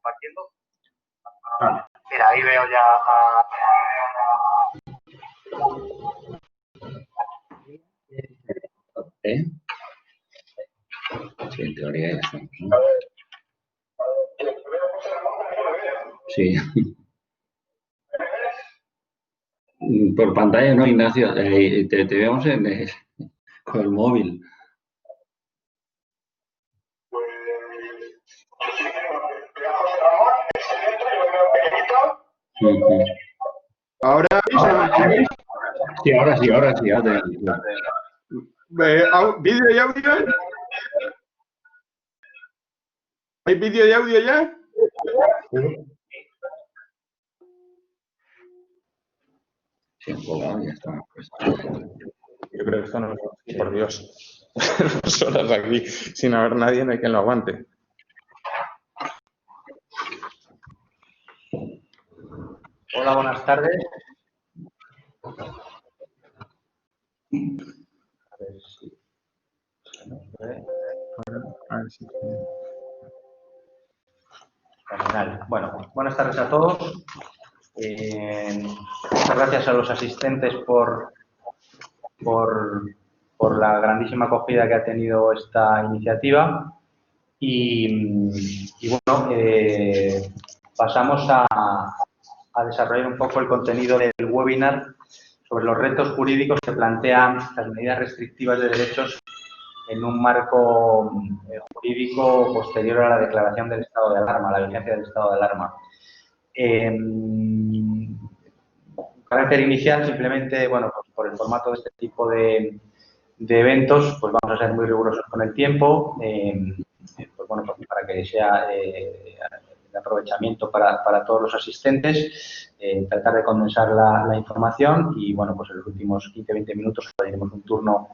compartiendo. Mira, ahí veo ya Sí, en teoría ya estamos, ¿no? Sí. Por pantalla no, Ignacio. Te vemos con el móvil. ¿Ahora veis? Sí, ahora sí, ahora sí. ¿Vídeo y audio? ¿Hay vídeo y audio ya? Sí, un poco, ya está. Yo creo que esto no es, por Dios, 2 horas aquí sin haber nadie, no hay quien lo aguante. Hola, buenas tardes. A ver si se nos ve. A ver si... Fenomenal. Bueno, buenas tardes a todos. Muchas gracias a los asistentes por la grandísima acogida que ha tenido esta iniciativa. Y bueno, pasamos a desarrollar un poco el contenido del webinar sobre los retos jurídicos que plantean las medidas restrictivas de derechos en un marco jurídico posterior a la declaración del estado de alarma, a la vigencia del estado de alarma. Carácter inicial, simplemente, bueno, pues por el formato de este tipo de eventos, pues vamos a ser muy rigurosos con el tiempo, pues bueno, pues para que sea de aprovechamiento para todos los asistentes, tratar de condensar la información y, bueno, pues en los últimos 15-20 minutos haremos un turno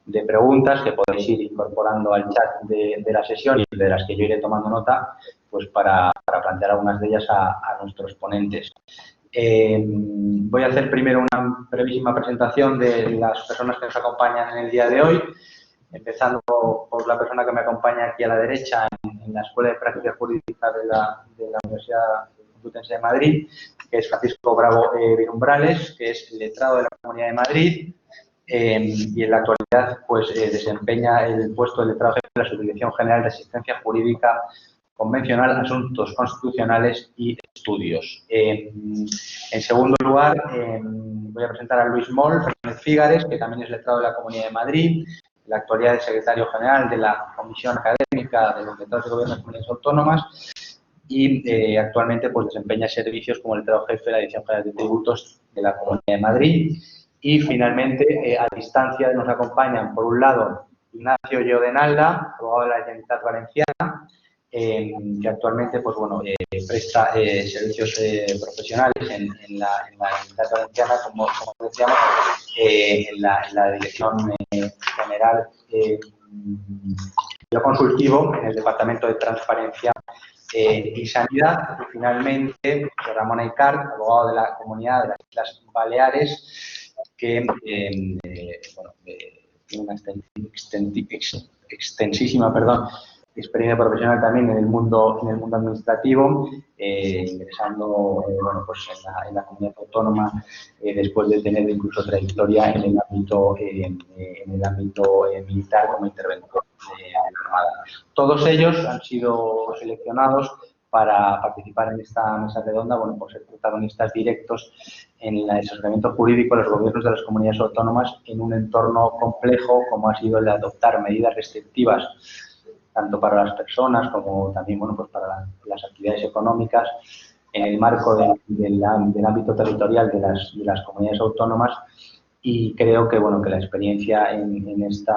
de preguntas que podéis ir incorporando al chat de la sesión y de las que yo iré tomando nota, pues para plantear algunas de ellas a nuestros ponentes. Voy a hacer primero una brevísima presentación de las personas que nos acompañan en el día de hoy, empezando por la persona que me acompaña aquí a la derecha en la Escuela de Práctica Jurídica de la Universidad Complutense de Madrid, que es Francisco Bravo Virumbrales, que es letrado de la Comunidad de Madrid y en la actualidad pues desempeña el puesto de letrado jefe de la Subdirección General de Asistencia Jurídica Convencional, Asuntos Constitucionales y Estudios. En segundo lugar, voy a presentar a Luis Moll Fernández Fígares, que también es letrado de la Comunidad de Madrid, en la actualidad es secretario general de la Comisión Académica de los Letrados de Gobierno de Comunidades Autónomas y actualmente pues desempeña servicios como letrado jefe de la Dirección General de Tributos de la Comunidad de Madrid. Y finalmente, a distancia nos acompañan, por un lado, Ignacio Llodenalda, abogado de la Generalitat Valenciana, que actualmente pues, bueno, presta servicios profesionales en la Generalitat Valenciana, como decíamos, en la Dirección General de lo Consultivo, en el Departamento de Transparencia y Sanidad. Y finalmente, Ramón Aicart, abogado de la Comunidad de las Islas Baleares, que bueno, tiene una extensísima experiencia profesional también en el mundo administrativo, ingresando bueno, pues en la comunidad autónoma después de tener incluso trayectoria en el ámbito militar como interventor de la Armada. Todos ellos han sido seleccionados para participar en esta mesa redonda, bueno, por ser protagonistas directos en el asesoramiento jurídico de los gobiernos de las comunidades autónomas en un entorno complejo como ha sido el de adoptar medidas restrictivas tanto para las personas como también, bueno, pues para las actividades económicas en el marco del ámbito territorial de las comunidades autónomas. Y creo que, bueno, que la experiencia en esta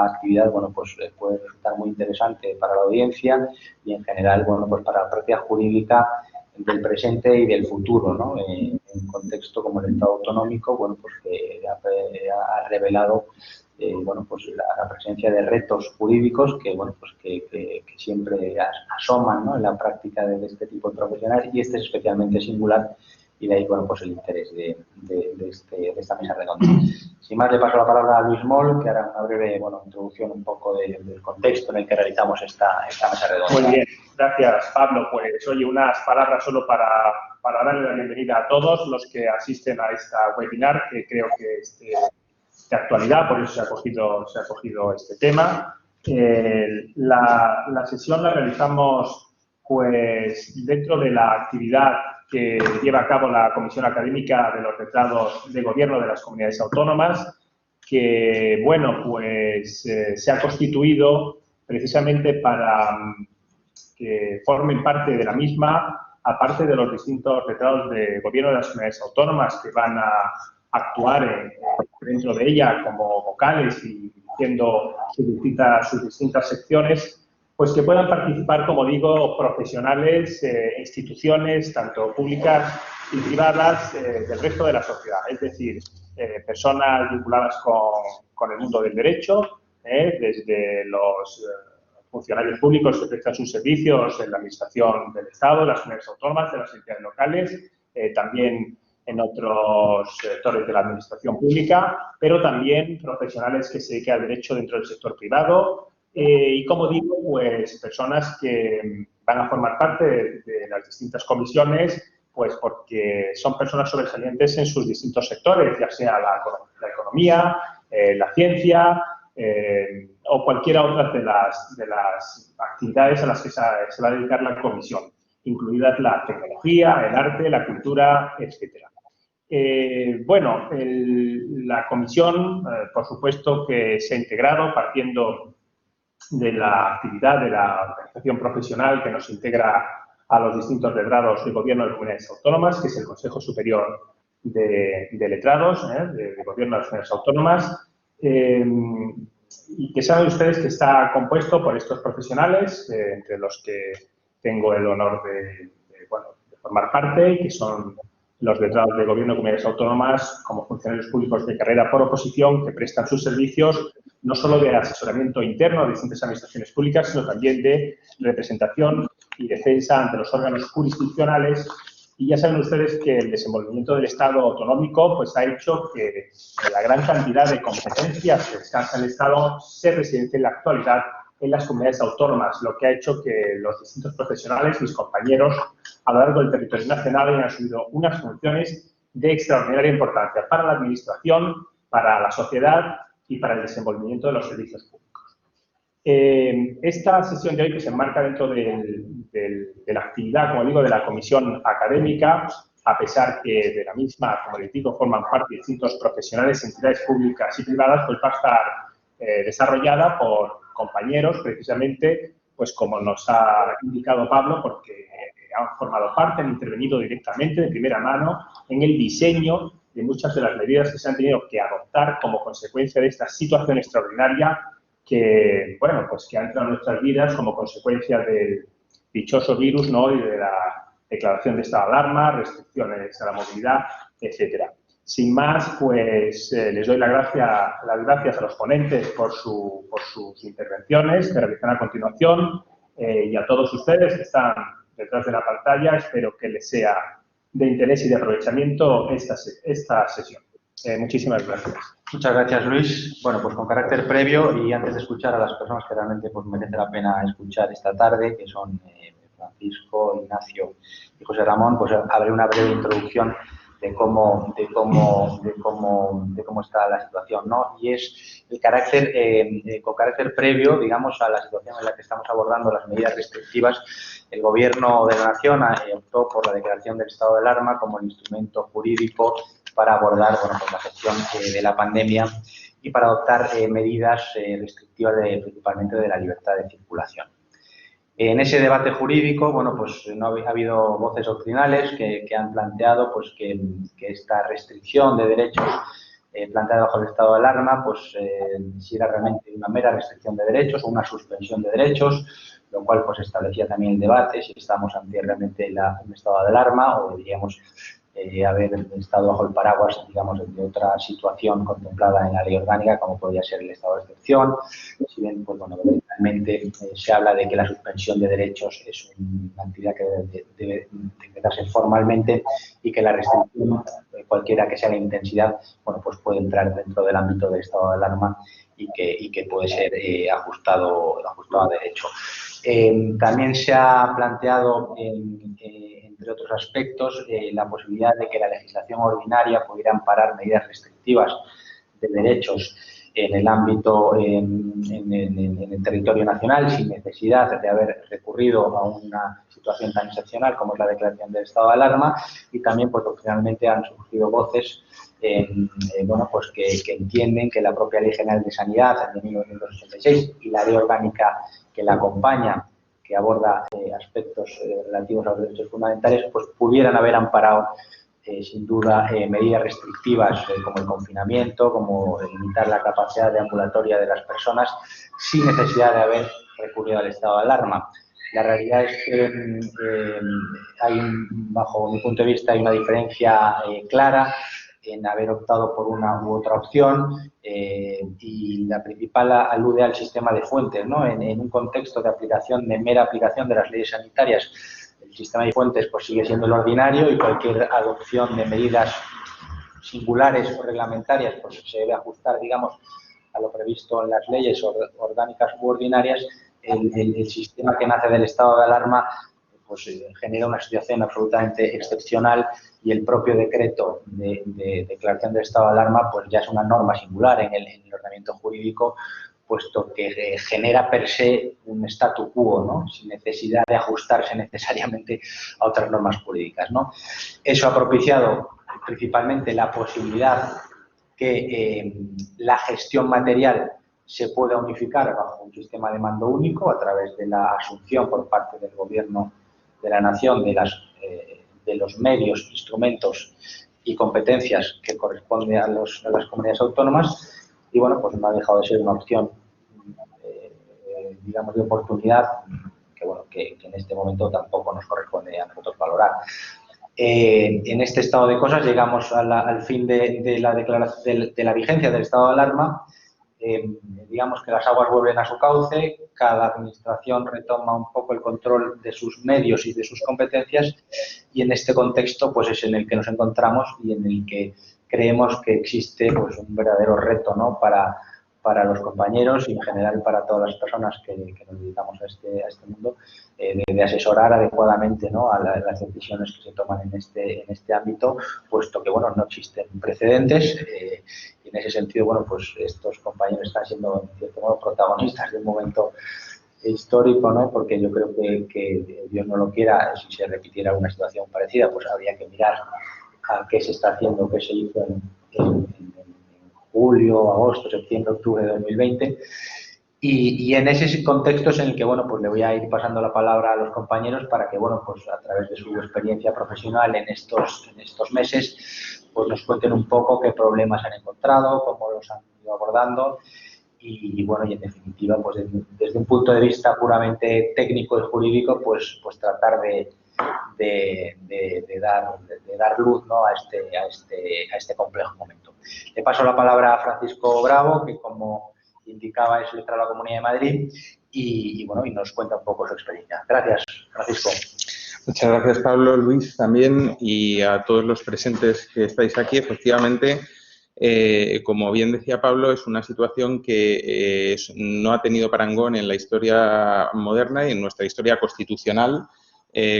actividad, bueno, pues puede resultar muy interesante para la audiencia y en general, bueno, pues para la práctica jurídica del presente y del futuro, ¿no? En un contexto como el Estado autonómico, bueno, pues que ha revelado bueno, pues la presencia de retos jurídicos que, bueno, pues que siempre asoman, ¿no? En la práctica de este tipo de profesionales, y este es especialmente singular y de ahí, bueno, pues el interés de esta mesa redonda. Sin más, le paso la palabra a Luis Moll, que hará una breve, bueno, introducción un poco del contexto en el que realizamos esta mesa redonda. Muy bien, gracias, Pablo. Pues, oye, unas palabras solo para darle la bienvenida a todos los que asisten a esta webinar, que creo que es de actualidad, por eso se ha cogido este tema. La sesión la realizamos, pues, dentro de la actividad que lleva a cabo la Comisión Académica de los Letrados de Gobierno de las Comunidades Autónomas, que, bueno, pues se ha constituido precisamente para que formen parte de la misma, aparte de los distintos letrados de Gobierno de las Comunidades Autónomas que van a actuar dentro de ella como vocales y dirigiendo sus distintas secciones, pues que puedan participar, como digo, profesionales, instituciones, tanto públicas y privadas, del resto de la sociedad. Es decir, personas vinculadas con el mundo del derecho, desde los funcionarios públicos que prestan sus servicios en la Administración del Estado, de las comunidades autónomas, de las entidades locales, también en otros sectores de la Administración pública, pero también profesionales que se dedican al derecho dentro del sector privado, y, como digo, pues personas que van a formar parte de las distintas comisiones, pues porque son personas sobresalientes en sus distintos sectores, ya sea la economía, la ciencia o cualquiera otra de las actividades a las que se va a dedicar la comisión, incluidas la tecnología, el arte, la cultura, etcétera. Bueno, la comisión, por supuesto, que se ha integrado partiendo de la actividad de la organización profesional que nos integra a los distintos letrados del Gobierno de las Comunidades Autónomas, que es el Consejo Superior de Letrados de Gobierno de las Comunidades Autónomas, y que saben ustedes que está compuesto por estos profesionales, entre los que tengo el honor de formar parte, y que son los letrados del Gobierno de Comunidades Autónomas como funcionarios públicos de carrera por oposición que prestan sus servicios no solo de asesoramiento interno a distintas administraciones públicas, sino también de representación y defensa ante los órganos jurisdiccionales. Y ya saben ustedes que el desenvolvimiento del Estado autonómico pues, ha hecho que la gran cantidad de competencias que descansa el Estado se residencia en la actualidad en las comunidades autónomas, lo que ha hecho que los distintos profesionales, mis compañeros, a lo largo del territorio nacional hayan asumido unas funciones de extraordinaria importancia para la Administración, para la sociedad y para el desenvolvimiento de los servicios públicos. Esta sesión de hoy, que se enmarca dentro de la actividad, como digo, de la comisión académica, a pesar que de la misma, como les digo, forman parte distintos profesionales, entidades públicas y privadas, pues va a estar desarrollada por compañeros, precisamente, pues como nos ha indicado Pablo, porque han formado parte, han intervenido directamente, de primera mano, en el diseño de muchas de las medidas que se han tenido que adoptar como consecuencia de esta situación extraordinaria que, bueno, pues que ha entrado en nuestras vidas como consecuencia del dichoso virus, ¿no? Y de la declaración de estado de alarma, restricciones a la movilidad, etcétera. Sin más, pues les doy las gracias a los ponentes por sus intervenciones que realizan a continuación, y a todos ustedes que están detrás de la pantalla. Espero que les sea de interés y de aprovechamiento esta sesión. Muchísimas gracias. Muchas gracias, Luis. Bueno, pues con carácter previo y antes de escuchar a las personas que realmente pues, merece la pena escuchar esta tarde, que son Francisco, Ignacio y José Ramón, pues haré una breve introducción de cómo está la situación, ¿no? Y es el carácter, con carácter previo, digamos, a la situación en la que estamos abordando las medidas restrictivas. El Gobierno de la Nación optó por la declaración del estado de alarma como el instrumento jurídico para abordar, bueno, pues la gestión de la pandemia y para adoptar medidas restrictivas principalmente de la libertad de circulación. En ese debate jurídico, bueno, pues no ha habido voces doctrinales que han planteado pues, que esta restricción de derechos planteada bajo el estado de alarma, pues si era realmente una mera restricción de derechos o una suspensión de derechos, lo cual pues establecía también el debate si estamos ante realmente un estado de alarma o diríamos haber estado bajo el paraguas, digamos, de otra situación contemplada en la ley orgánica, como podría ser el estado de excepción. Si bien, pues bueno, realmente se habla de que la suspensión de derechos es una actividad que debe decretarse formalmente y que la restricción, cualquiera que sea la intensidad, bueno, pues puede entrar dentro del ámbito del estado de alarma y que puede ser ajustado a derecho. También se ha planteado, entre otros aspectos, la posibilidad de que la legislación ordinaria pudiera amparar medidas restrictivas de derechos en el ámbito, en el territorio nacional, sin necesidad de haber recurrido a una situación tan excepcional como es la declaración del estado de alarma, y también porque finalmente han surgido voces bueno, pues que entienden que la propia Ley General de Sanidad de 1986 y la ley orgánica que la acompaña, que aborda aspectos relativos a los derechos fundamentales, pues pudieran haber amparado sin duda medidas restrictivas como el confinamiento, como limitar la capacidad de ambulatoria de las personas sin necesidad de haber recurrido al estado de alarma. La realidad es que bajo mi punto de vista, hay una diferencia clara en haber optado por una u otra opción y la principal alude al sistema de fuentes, ¿no? En un contexto de aplicación, de mera aplicación de las leyes sanitarias, el sistema de fuentes pues sigue siendo el ordinario y cualquier adopción de medidas singulares o reglamentarias pues se debe ajustar, digamos, a lo previsto en las leyes orgánicas u ordinarias. El sistema que nace del estado de alarma pues genera una situación absolutamente excepcional y el propio decreto de declaración del estado de alarma pues ya es una norma singular en el ordenamiento jurídico, puesto que genera per se un statu quo, ¿no? Sin necesidad de ajustarse necesariamente a otras normas jurídicas, ¿no? Eso ha propiciado principalmente la posibilidad que la gestión material se pueda unificar bajo un sistema de mando único a través de la asunción por parte del Gobierno de la Nación de los medios, instrumentos y competencias que corresponden a las comunidades autónomas. Y bueno, pues no ha dejado de ser una opción, digamos, de oportunidad que, bueno, que en este momento tampoco nos corresponde a nosotros valorar. En este estado de cosas llegamos al fin de la declaración de la vigencia del estado de alarma. Digamos que las aguas vuelven a su cauce, cada administración retoma un poco el control de sus medios y de sus competencias y en este contexto pues es en el que nos encontramos y en el que creemos que existe pues un verdadero reto, ¿no? para los compañeros y en general para todas las personas que nos dedicamos a este mundo, de asesorar adecuadamente, ¿no? a las decisiones que se toman en este ámbito, puesto que bueno, no existen precedentes y en ese sentido bueno, pues estos compañeros están siendo en cierto modo protagonistas de un momento histórico, ¿no? Porque yo creo que Dios no lo quiera, si se repitiera una situación parecida, pues habría que mirar a qué se está haciendo, qué se hizo en julio, agosto, septiembre, octubre de 2020. Y en ese contexto es en el que, bueno, pues le voy a ir pasando la palabra a los compañeros para que, bueno, pues a través de su experiencia profesional en estos meses, pues nos cuenten un poco qué problemas han encontrado, cómo los han ido abordando y bueno, y en definitiva, pues desde un punto de vista puramente técnico y jurídico, pues tratar de dar luz, ¿no? a este complejo momento. Le paso la palabra a Francisco Bravo, que como indicaba es letrado de la Comunidad de Madrid y bueno, y nos cuenta un poco su experiencia. Gracias, Francisco. Muchas gracias, Pablo, Luis también y a todos los presentes que estáis aquí. Efectivamente, como bien decía Pablo, es una situación que no ha tenido parangón en la historia moderna y en nuestra historia constitucional.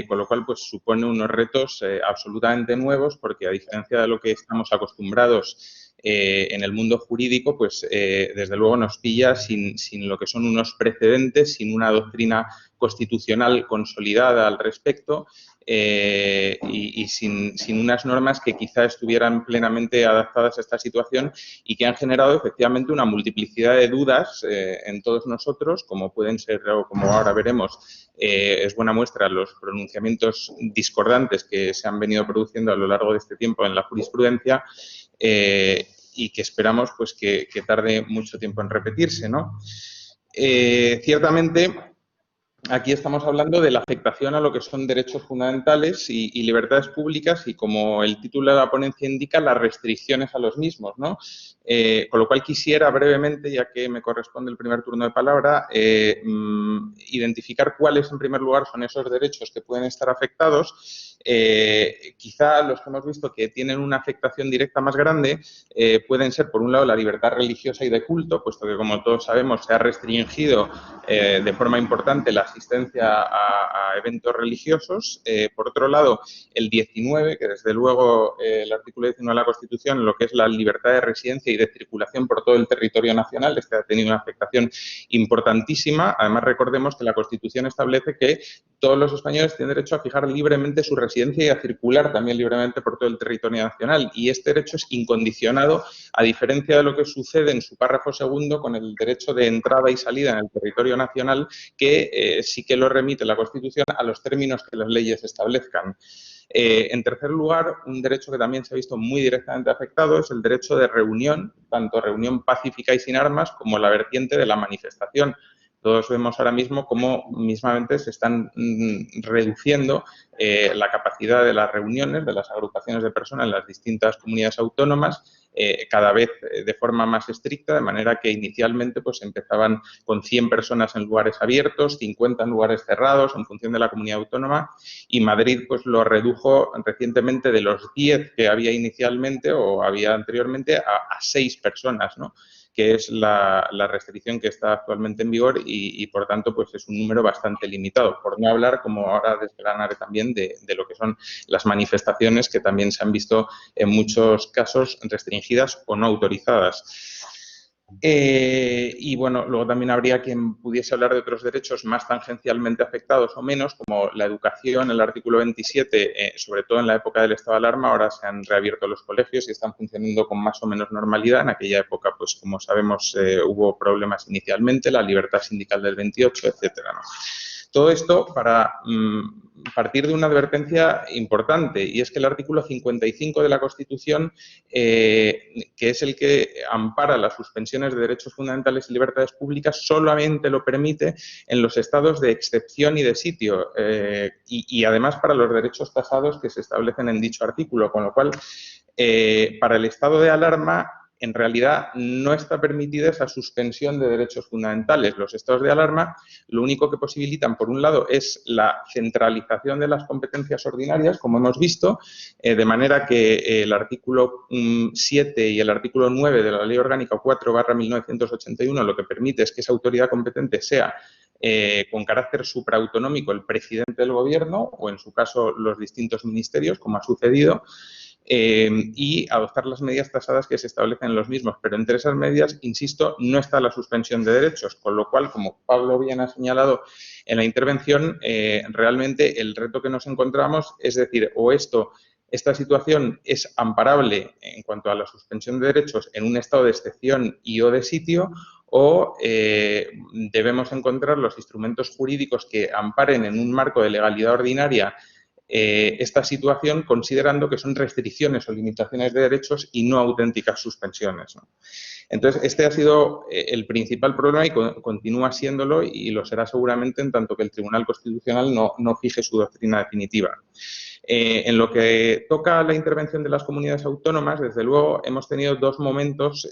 Con lo cual pues supone unos retos absolutamente nuevos porque a diferencia de lo que estamos acostumbrados en el mundo jurídico, pues desde luego nos pilla sin lo que son unos precedentes, sin una doctrina constitucional consolidada al respecto y sin unas normas que quizá estuvieran plenamente adaptadas a esta situación y que han generado efectivamente una multiplicidad de dudas en todos nosotros, como pueden ser o como ahora veremos, es buena muestra los pronunciamientos discordantes que se han venido produciendo a lo largo de este tiempo en la jurisprudencia y que esperamos pues que tarde mucho tiempo en repetirse, ¿no? Ciertamente, aquí estamos hablando de la afectación a lo que son derechos fundamentales y libertades públicas y, como el título de la ponencia indica, las restricciones a los mismos, ¿no? Con lo cual quisiera brevemente, ya que me corresponde el primer turno de palabra, identificar cuáles, en primer lugar, son esos derechos que pueden estar afectados. Quizá los que hemos visto que tienen una afectación directa más grande pueden ser, por un lado, la libertad religiosa y de culto, puesto que, como todos sabemos, se ha restringido de forma importante la asistencia a eventos religiosos. Por otro lado, el 19, que desde luego el artículo 19 de la Constitución, lo que es la libertad de residencia y de circulación por todo el territorio nacional, ha tenido una afectación importantísima. Además, recordemos que la Constitución establece que todos los españoles tienen derecho a fijar libremente su residencia y a circular también libremente por todo el territorio nacional. Y este derecho es incondicionado, a diferencia de lo que sucede en su párrafo segundo con el derecho de entrada y salida en el territorio nacional, que sí que lo remite la Constitución a los términos que las leyes establezcan. En tercer lugar, un derecho que también se ha visto muy directamente afectado es el derecho de reunión, tanto reunión pacífica y sin armas como la vertiente de la manifestación. Todos vemos ahora mismo cómo mismamente se están reduciendo la capacidad de las reuniones, de las agrupaciones de personas en las distintas comunidades autónomas, cada vez de forma más estricta, de manera que inicialmente pues empezaban con 100 personas en lugares abiertos, 50 en lugares cerrados, en función de la comunidad autónoma, y Madrid pues lo redujo recientemente de los 10 que había inicialmente o había anteriormente a 6 personas, ¿no?, que es la restricción que está actualmente en vigor y, por tanto, pues es un número bastante limitado. Por no hablar, como ahora desgranaré también, de lo que son las manifestaciones, que también se han visto en muchos casos restringidas o no autorizadas. Y bueno, luego también habría quien pudiese hablar de otros derechos más tangencialmente afectados o menos, como la educación, el artículo 27, sobre todo en la época del estado de alarma. Ahora se han reabierto los colegios y están funcionando con más o menos normalidad. En aquella época, pues como sabemos, hubo problemas inicialmente, la libertad sindical del 28, etcétera, ¿no? Todo esto para partir de una advertencia importante, y es que el artículo 55 de la Constitución, que es el que ampara las suspensiones de derechos fundamentales y libertades públicas, solamente lo permite en los estados de excepción y de sitio, y además para los derechos tasados que se establecen en dicho artículo, con lo cual, para el estado de alarma, en realidad no está permitida esa suspensión de derechos fundamentales. Los estados de alarma lo único que posibilitan, por un lado, es la centralización de las competencias ordinarias, como hemos visto, de manera que el artículo 7 y el artículo 9 de la Ley Orgánica 4/1981 lo que permite es que esa autoridad competente sea con carácter supraautonómico el presidente del Gobierno o, en su caso, los distintos ministerios, como ha sucedido, y adoptar las medidas tasadas que se establecen en los mismos. Pero entre esas medidas, insisto, no está la suspensión de derechos, con lo cual, como Pablo bien ha señalado en la intervención, realmente el reto que nos encontramos es decir, o esta situación es amparable en cuanto a la suspensión de derechos en un estado de excepción y o de sitio, o debemos encontrar los instrumentos jurídicos que amparen en un marco de legalidad ordinaria esta situación, considerando que son restricciones o limitaciones de derechos y no auténticas suspensiones, ¿no? Entonces, este ha sido el principal problema y continúa siéndolo, y lo será seguramente en tanto que el Tribunal Constitucional no fije su doctrina definitiva. En lo que toca a la intervención de las comunidades autónomas, desde luego hemos tenido dos momentos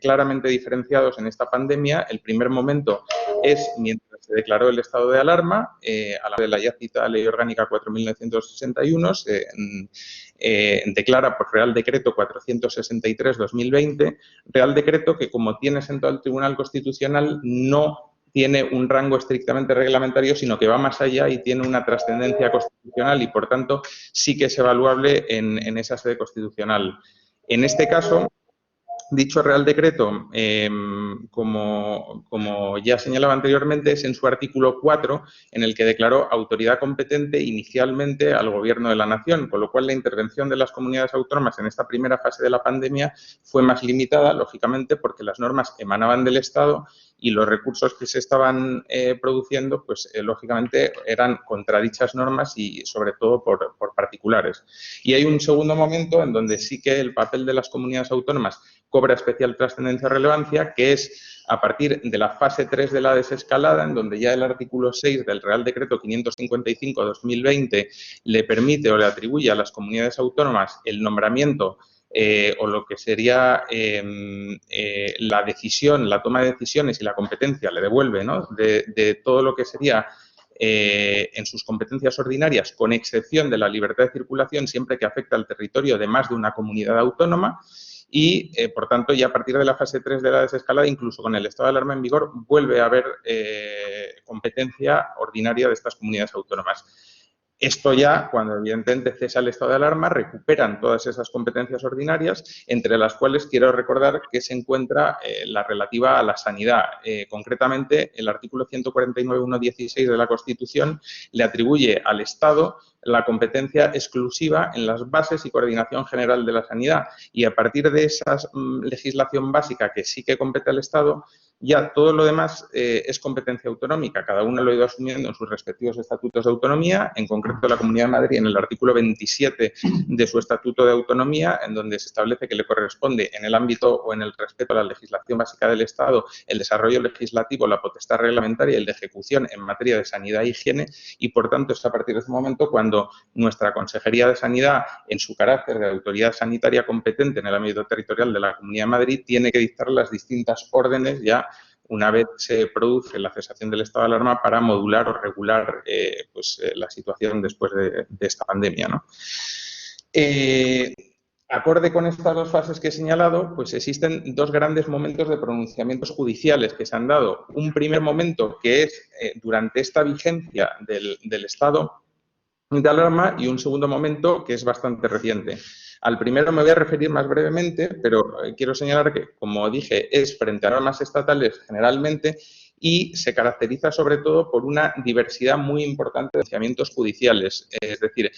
claramente diferenciados en esta pandemia. El primer momento es mientras se declaró el estado de alarma, a la de la ya citada Ley Orgánica 4.961, se declara por Real Decreto 463/2020, Real Decreto que, como tiene sentado el Tribunal Constitucional, no tiene un rango estrictamente reglamentario, sino que va más allá y tiene una trascendencia constitucional y, por tanto, sí que es evaluable en esa sede constitucional. En este caso, dicho Real Decreto, como ya señalaba anteriormente, es en su artículo 4 en el que declaró autoridad competente inicialmente al Gobierno de la Nación, con lo cual la intervención de las comunidades autónomas en esta primera fase de la pandemia fue más limitada, lógicamente, porque las normas emanaban del Estado y los recursos que se estaban produciendo, pues lógicamente eran contra dichas normas y sobre todo por particulares. Y hay un segundo momento en donde sí que el papel de las comunidades autónomas cobra especial trascendencia o relevancia, que es a partir de la fase 3 de la desescalada, en donde ya el artículo 6 del Real Decreto 555/2020 le permite o le atribuye a las comunidades autónomas el nombramiento o lo que sería la decisión, la toma de decisiones y la competencia, le devuelve, ¿no?, de todo lo que sería en sus competencias ordinarias, con excepción de la libertad de circulación, siempre que afecta al territorio de más de una comunidad autónoma. Y, por tanto, ya a partir de la fase 3 de la desescalada, incluso con el estado de alarma en vigor, vuelve a haber competencia ordinaria de estas comunidades autónomas. Esto ya, cuando evidentemente cesa el estado de alarma, recuperan todas esas competencias ordinarias, entre las cuales quiero recordar que se encuentra la relativa a la sanidad. Concretamente, el artículo 149.1.16 de la Constitución le atribuye al Estado la competencia exclusiva en las bases y coordinación general de la sanidad. Y a partir de esa legislación básica que sí que compete al Estado, ya todo lo demás es competencia autonómica. Cada uno lo ha ido asumiendo en sus respectivos estatutos de autonomía, en concreto la Comunidad de Madrid en el artículo 27 de su Estatuto de Autonomía, en donde se establece que le corresponde en el ámbito o en el respeto a la legislación básica del Estado el desarrollo legislativo, la potestad reglamentaria y el de ejecución en materia de sanidad e higiene, y por tanto es a partir de ese momento cuando nuestra Consejería de Sanidad, en su carácter de autoridad sanitaria competente en el ámbito territorial de la Comunidad de Madrid, tiene que dictar las distintas órdenes ya una vez se produce la cesación del estado de alarma para modular o regular la situación después de esta pandemia, ¿no? Acorde con estas dos fases que he señalado, pues existen dos grandes momentos de pronunciamientos judiciales que se han dado. Un primer momento que es durante esta vigencia del estado de alarma y un segundo momento que es bastante reciente. Al primero me voy a referir más brevemente, pero quiero señalar que, como dije, es frente a normas estatales generalmente y se caracteriza sobre todo por una diversidad muy importante de pronunciamientos judiciales. Es decir,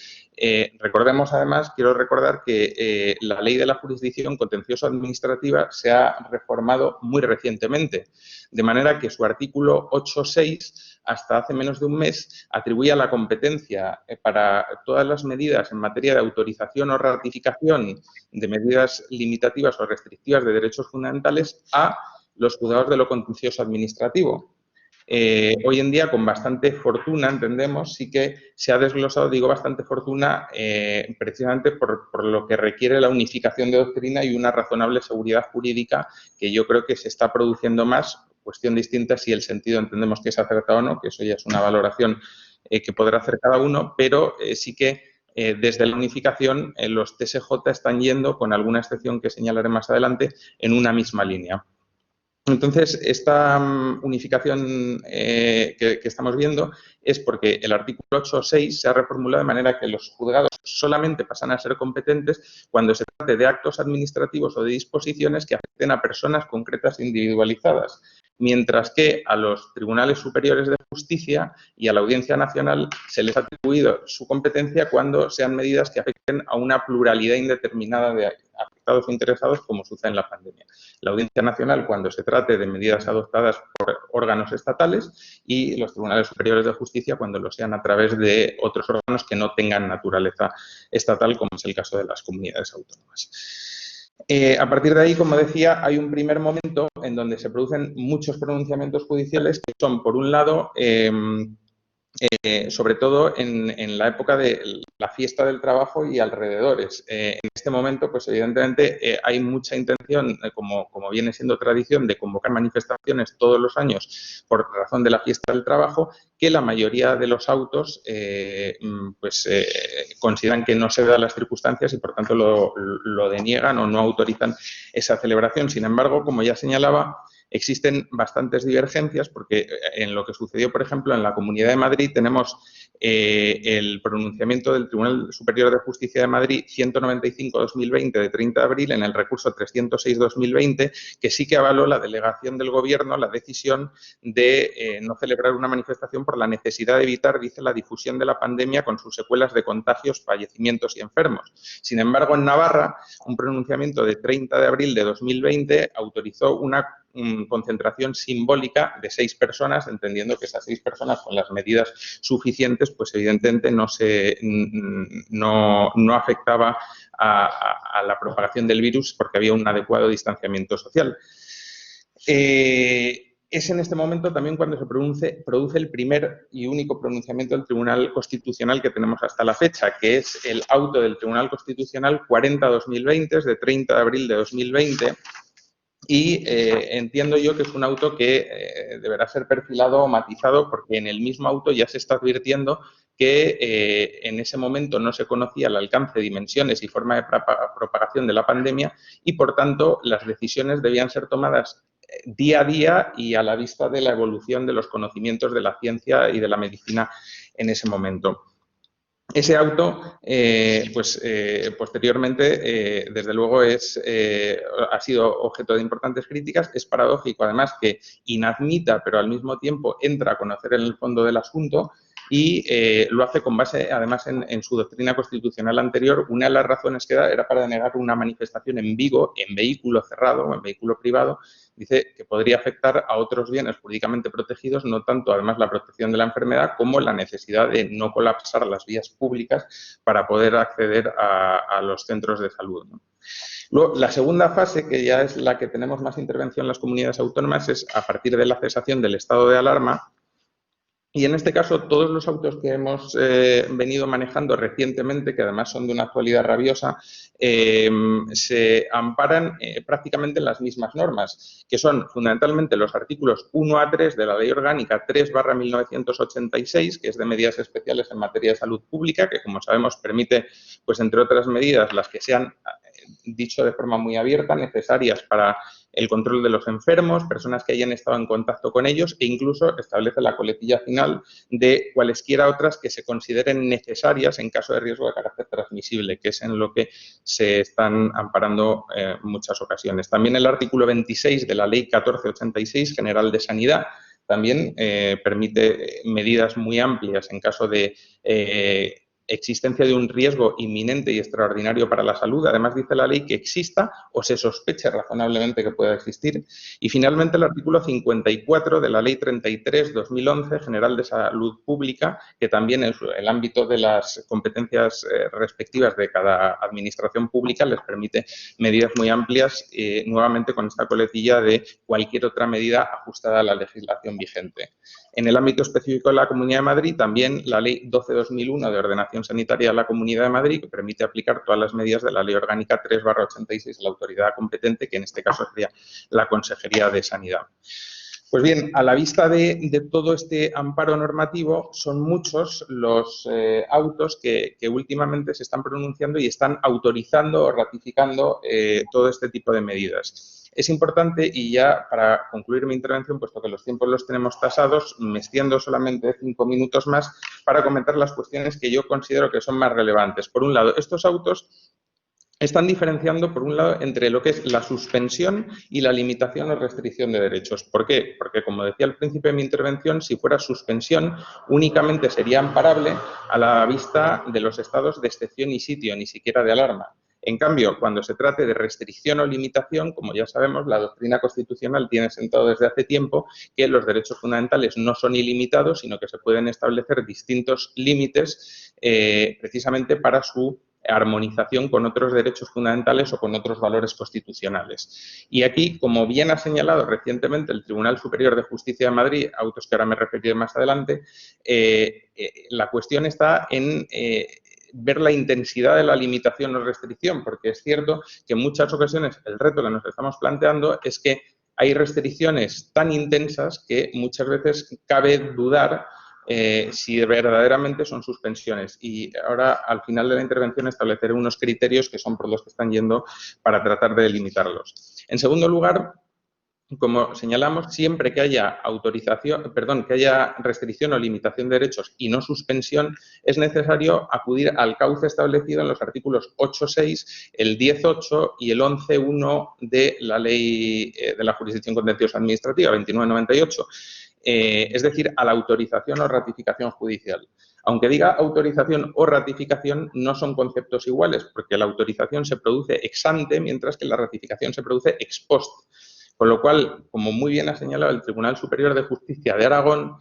recordemos además, quiero recordar que la Ley de la Jurisdicción Contencioso Administrativa se ha reformado muy recientemente, de manera que su artículo 8.6 hasta hace menos de un mes, atribuía la competencia para todas las medidas en materia de autorización o ratificación de medidas limitativas o restrictivas de derechos fundamentales a los juzgados de lo contencioso administrativo. Hoy en día, con bastante fortuna, entendemos, sí que se ha desglosado, digo bastante fortuna, precisamente por lo que requiere la unificación de doctrina y una razonable seguridad jurídica que yo creo que se está produciendo más. Cuestión distinta si el sentido entendemos que es acertado o no, que eso ya es una valoración que podrá hacer cada uno, pero sí que desde la unificación los TSJ están yendo, con alguna excepción que señalaré más adelante, en una misma línea. Entonces, esta unificación que estamos viendo es porque el artículo 8.6 se ha reformulado de manera que los juzgados solamente pasan a ser competentes cuando se trate de actos administrativos o de disposiciones que afecten a personas concretas e individualizadas, mientras que a los tribunales superiores de justicia y a la Audiencia Nacional se les ha atribuido su competencia cuando sean medidas que afecten a una pluralidad indeterminada de afectados o interesados, como sucede en la pandemia. La Audiencia Nacional cuando se trate de medidas adoptadas por órganos estatales y los tribunales superiores de justicia cuando lo sean a través de otros órganos que no tengan naturaleza estatal, como es el caso de las comunidades autónomas. A partir de ahí, como decía, hay un primer momento en donde se producen muchos pronunciamientos judiciales que son, por un lado, sobre todo en la época de la fiesta del trabajo y alrededores. En este momento, pues evidentemente hay mucha intención, como viene siendo tradición, de convocar manifestaciones todos los años por razón de la fiesta del trabajo, que la mayoría de los autos consideran que no se dan las circunstancias y, por tanto, lo deniegan o no autorizan esa celebración. Sin embargo, como ya señalaba, existen bastantes divergencias porque en lo que sucedió, por ejemplo, en la Comunidad de Madrid tenemos el pronunciamiento del Tribunal Superior de Justicia de Madrid 195/2020 de 30 de abril en el recurso 306/2020 que sí que avaló la delegación del Gobierno la decisión de no celebrar una manifestación por la necesidad de evitar, dice, la difusión de la pandemia con sus secuelas de contagios, fallecimientos y enfermos. Sin embargo, en Navarra, un pronunciamiento de 30 de abril de 2020 autorizó una concentración simbólica de 6 personas, entendiendo que esas 6 personas con las medidas suficientes, pues evidentemente no afectaba a la propagación del virus porque había un adecuado distanciamiento social. Es en este momento también cuando se produce el primer y único pronunciamiento del Tribunal Constitucional que tenemos hasta la fecha, que es el auto del Tribunal Constitucional 40-2020, es de 30 de abril de 2020, y entiendo yo que es un auto que deberá ser perfilado o matizado porque en el mismo auto ya se está advirtiendo que en ese momento no se conocía el alcance, dimensiones y forma de propagación de la pandemia y, por tanto, las decisiones debían ser tomadas día a día y a la vista de la evolución de los conocimientos de la ciencia y de la medicina en ese momento. Ese auto, posteriormente, desde luego, ha sido objeto de importantes críticas. Es paradójico, además, que inadmita, pero al mismo tiempo entra a conocer en el fondo del asunto y lo hace con base, además, en su doctrina constitucional anterior. Una de las razones que da era para denegar una manifestación en Vigo, en vehículo cerrado o en vehículo privado. Dice que podría afectar a otros bienes jurídicamente protegidos, no tanto, además, la protección de la enfermedad como la necesidad de no colapsar las vías públicas para poder acceder a los centros de salud, ¿no? Luego, la segunda fase, que ya es la que tenemos más intervención en las comunidades autónomas, es a partir de la cesación del estado de alarma. Y en este caso, todos los autos que hemos venido manejando recientemente, que además son de una actualidad rabiosa, se amparan prácticamente en las mismas normas, que son fundamentalmente los artículos 1 a 3 de la Ley Orgánica 3/1986, que es de medidas especiales en materia de salud pública, que, como sabemos, permite, pues entre otras medidas, las que sean, dicho de forma muy abierta, necesarias para el control de los enfermos, personas que hayan estado en contacto con ellos e incluso establece la coletilla final de cualesquiera otras que se consideren necesarias en caso de riesgo de carácter transmisible, que es en lo que se están amparando en muchas ocasiones. También el artículo 26 de la Ley 1486 General de Sanidad también permite medidas muy amplias en caso de existencia de un riesgo inminente y extraordinario para la salud. Además, dice la ley que exista o se sospeche razonablemente que pueda existir. Y, finalmente, el artículo 54 de la Ley 33/2011, General de Salud Pública, que también en el ámbito de las competencias respectivas de cada administración pública les permite medidas muy amplias, nuevamente con esta coletilla de cualquier otra medida ajustada a la legislación vigente. En el ámbito específico de la Comunidad de Madrid, también la Ley 12/2001 de Ordenación Sanitaria de la Comunidad de Madrid, que permite aplicar todas las medidas de la Ley Orgánica 3/86 de la autoridad competente, que en este caso sería la Consejería de Sanidad. Pues bien, a la vista de todo este amparo normativo, son muchos los autos que últimamente se están pronunciando y están autorizando o ratificando todo este tipo de medidas. Es importante, y ya para concluir mi intervención, puesto que los tiempos los tenemos tasados, me extiendo solamente 5 minutos más para comentar las cuestiones que yo considero que son más relevantes. Por un lado, estos autos están diferenciando, por un lado, entre lo que es la suspensión y la limitación o restricción de derechos. ¿Por qué? Porque, como decía al principio de mi intervención, si fuera suspensión, únicamente sería amparable a la vista de los estados de excepción y sitio, ni siquiera de alarma. En cambio, cuando se trate de restricción o limitación, como ya sabemos, la doctrina constitucional tiene sentado desde hace tiempo que los derechos fundamentales no son ilimitados, sino que se pueden establecer distintos límites precisamente para su armonización con otros derechos fundamentales o con otros valores constitucionales. Y aquí, como bien ha señalado recientemente el Tribunal Superior de Justicia de Madrid, autos que ahora me referiré más adelante, la cuestión está en ver la intensidad de la limitación o restricción, porque es cierto que en muchas ocasiones el reto que nos estamos planteando es que hay restricciones tan intensas que muchas veces cabe dudar si verdaderamente son suspensiones. Y ahora, al final de la intervención, estableceré unos criterios que son por los que están yendo para tratar de delimitarlos. En segundo lugar, como señalamos, siempre que haya que haya restricción o limitación de derechos y no suspensión, es necesario acudir al cauce establecido en los artículos 8.6, el 10.8 y el 11.1 de la Ley de la Jurisdicción Contenciosa Administrativa, 2998. Es decir, a la autorización o ratificación judicial. Aunque diga autorización o ratificación, no son conceptos iguales, porque la autorización se produce ex ante, mientras que la ratificación se produce ex post. Con lo cual, como muy bien ha señalado el Tribunal Superior de Justicia de Aragón,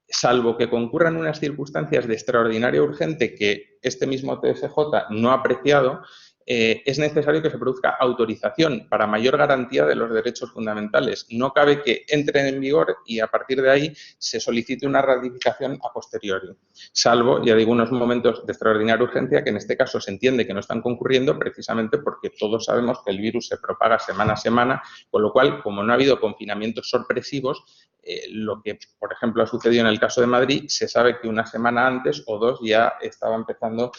salvo que concurran unas circunstancias de extraordinaria urgente que este mismo TSJ no ha apreciado, es necesario que se produzca autorización para mayor garantía de los derechos fundamentales. No cabe que entren en vigor y a partir de ahí se solicite una ratificación a posteriori, salvo, ya digo, unos momentos de extraordinaria urgencia que en este caso se entiende que no están concurriendo precisamente porque todos sabemos que el virus se propaga semana a semana, con lo cual, como no ha habido confinamientos sorpresivos, lo que, por ejemplo, ha sucedido en el caso de Madrid, se sabe que una semana antes o dos ya estaba empezando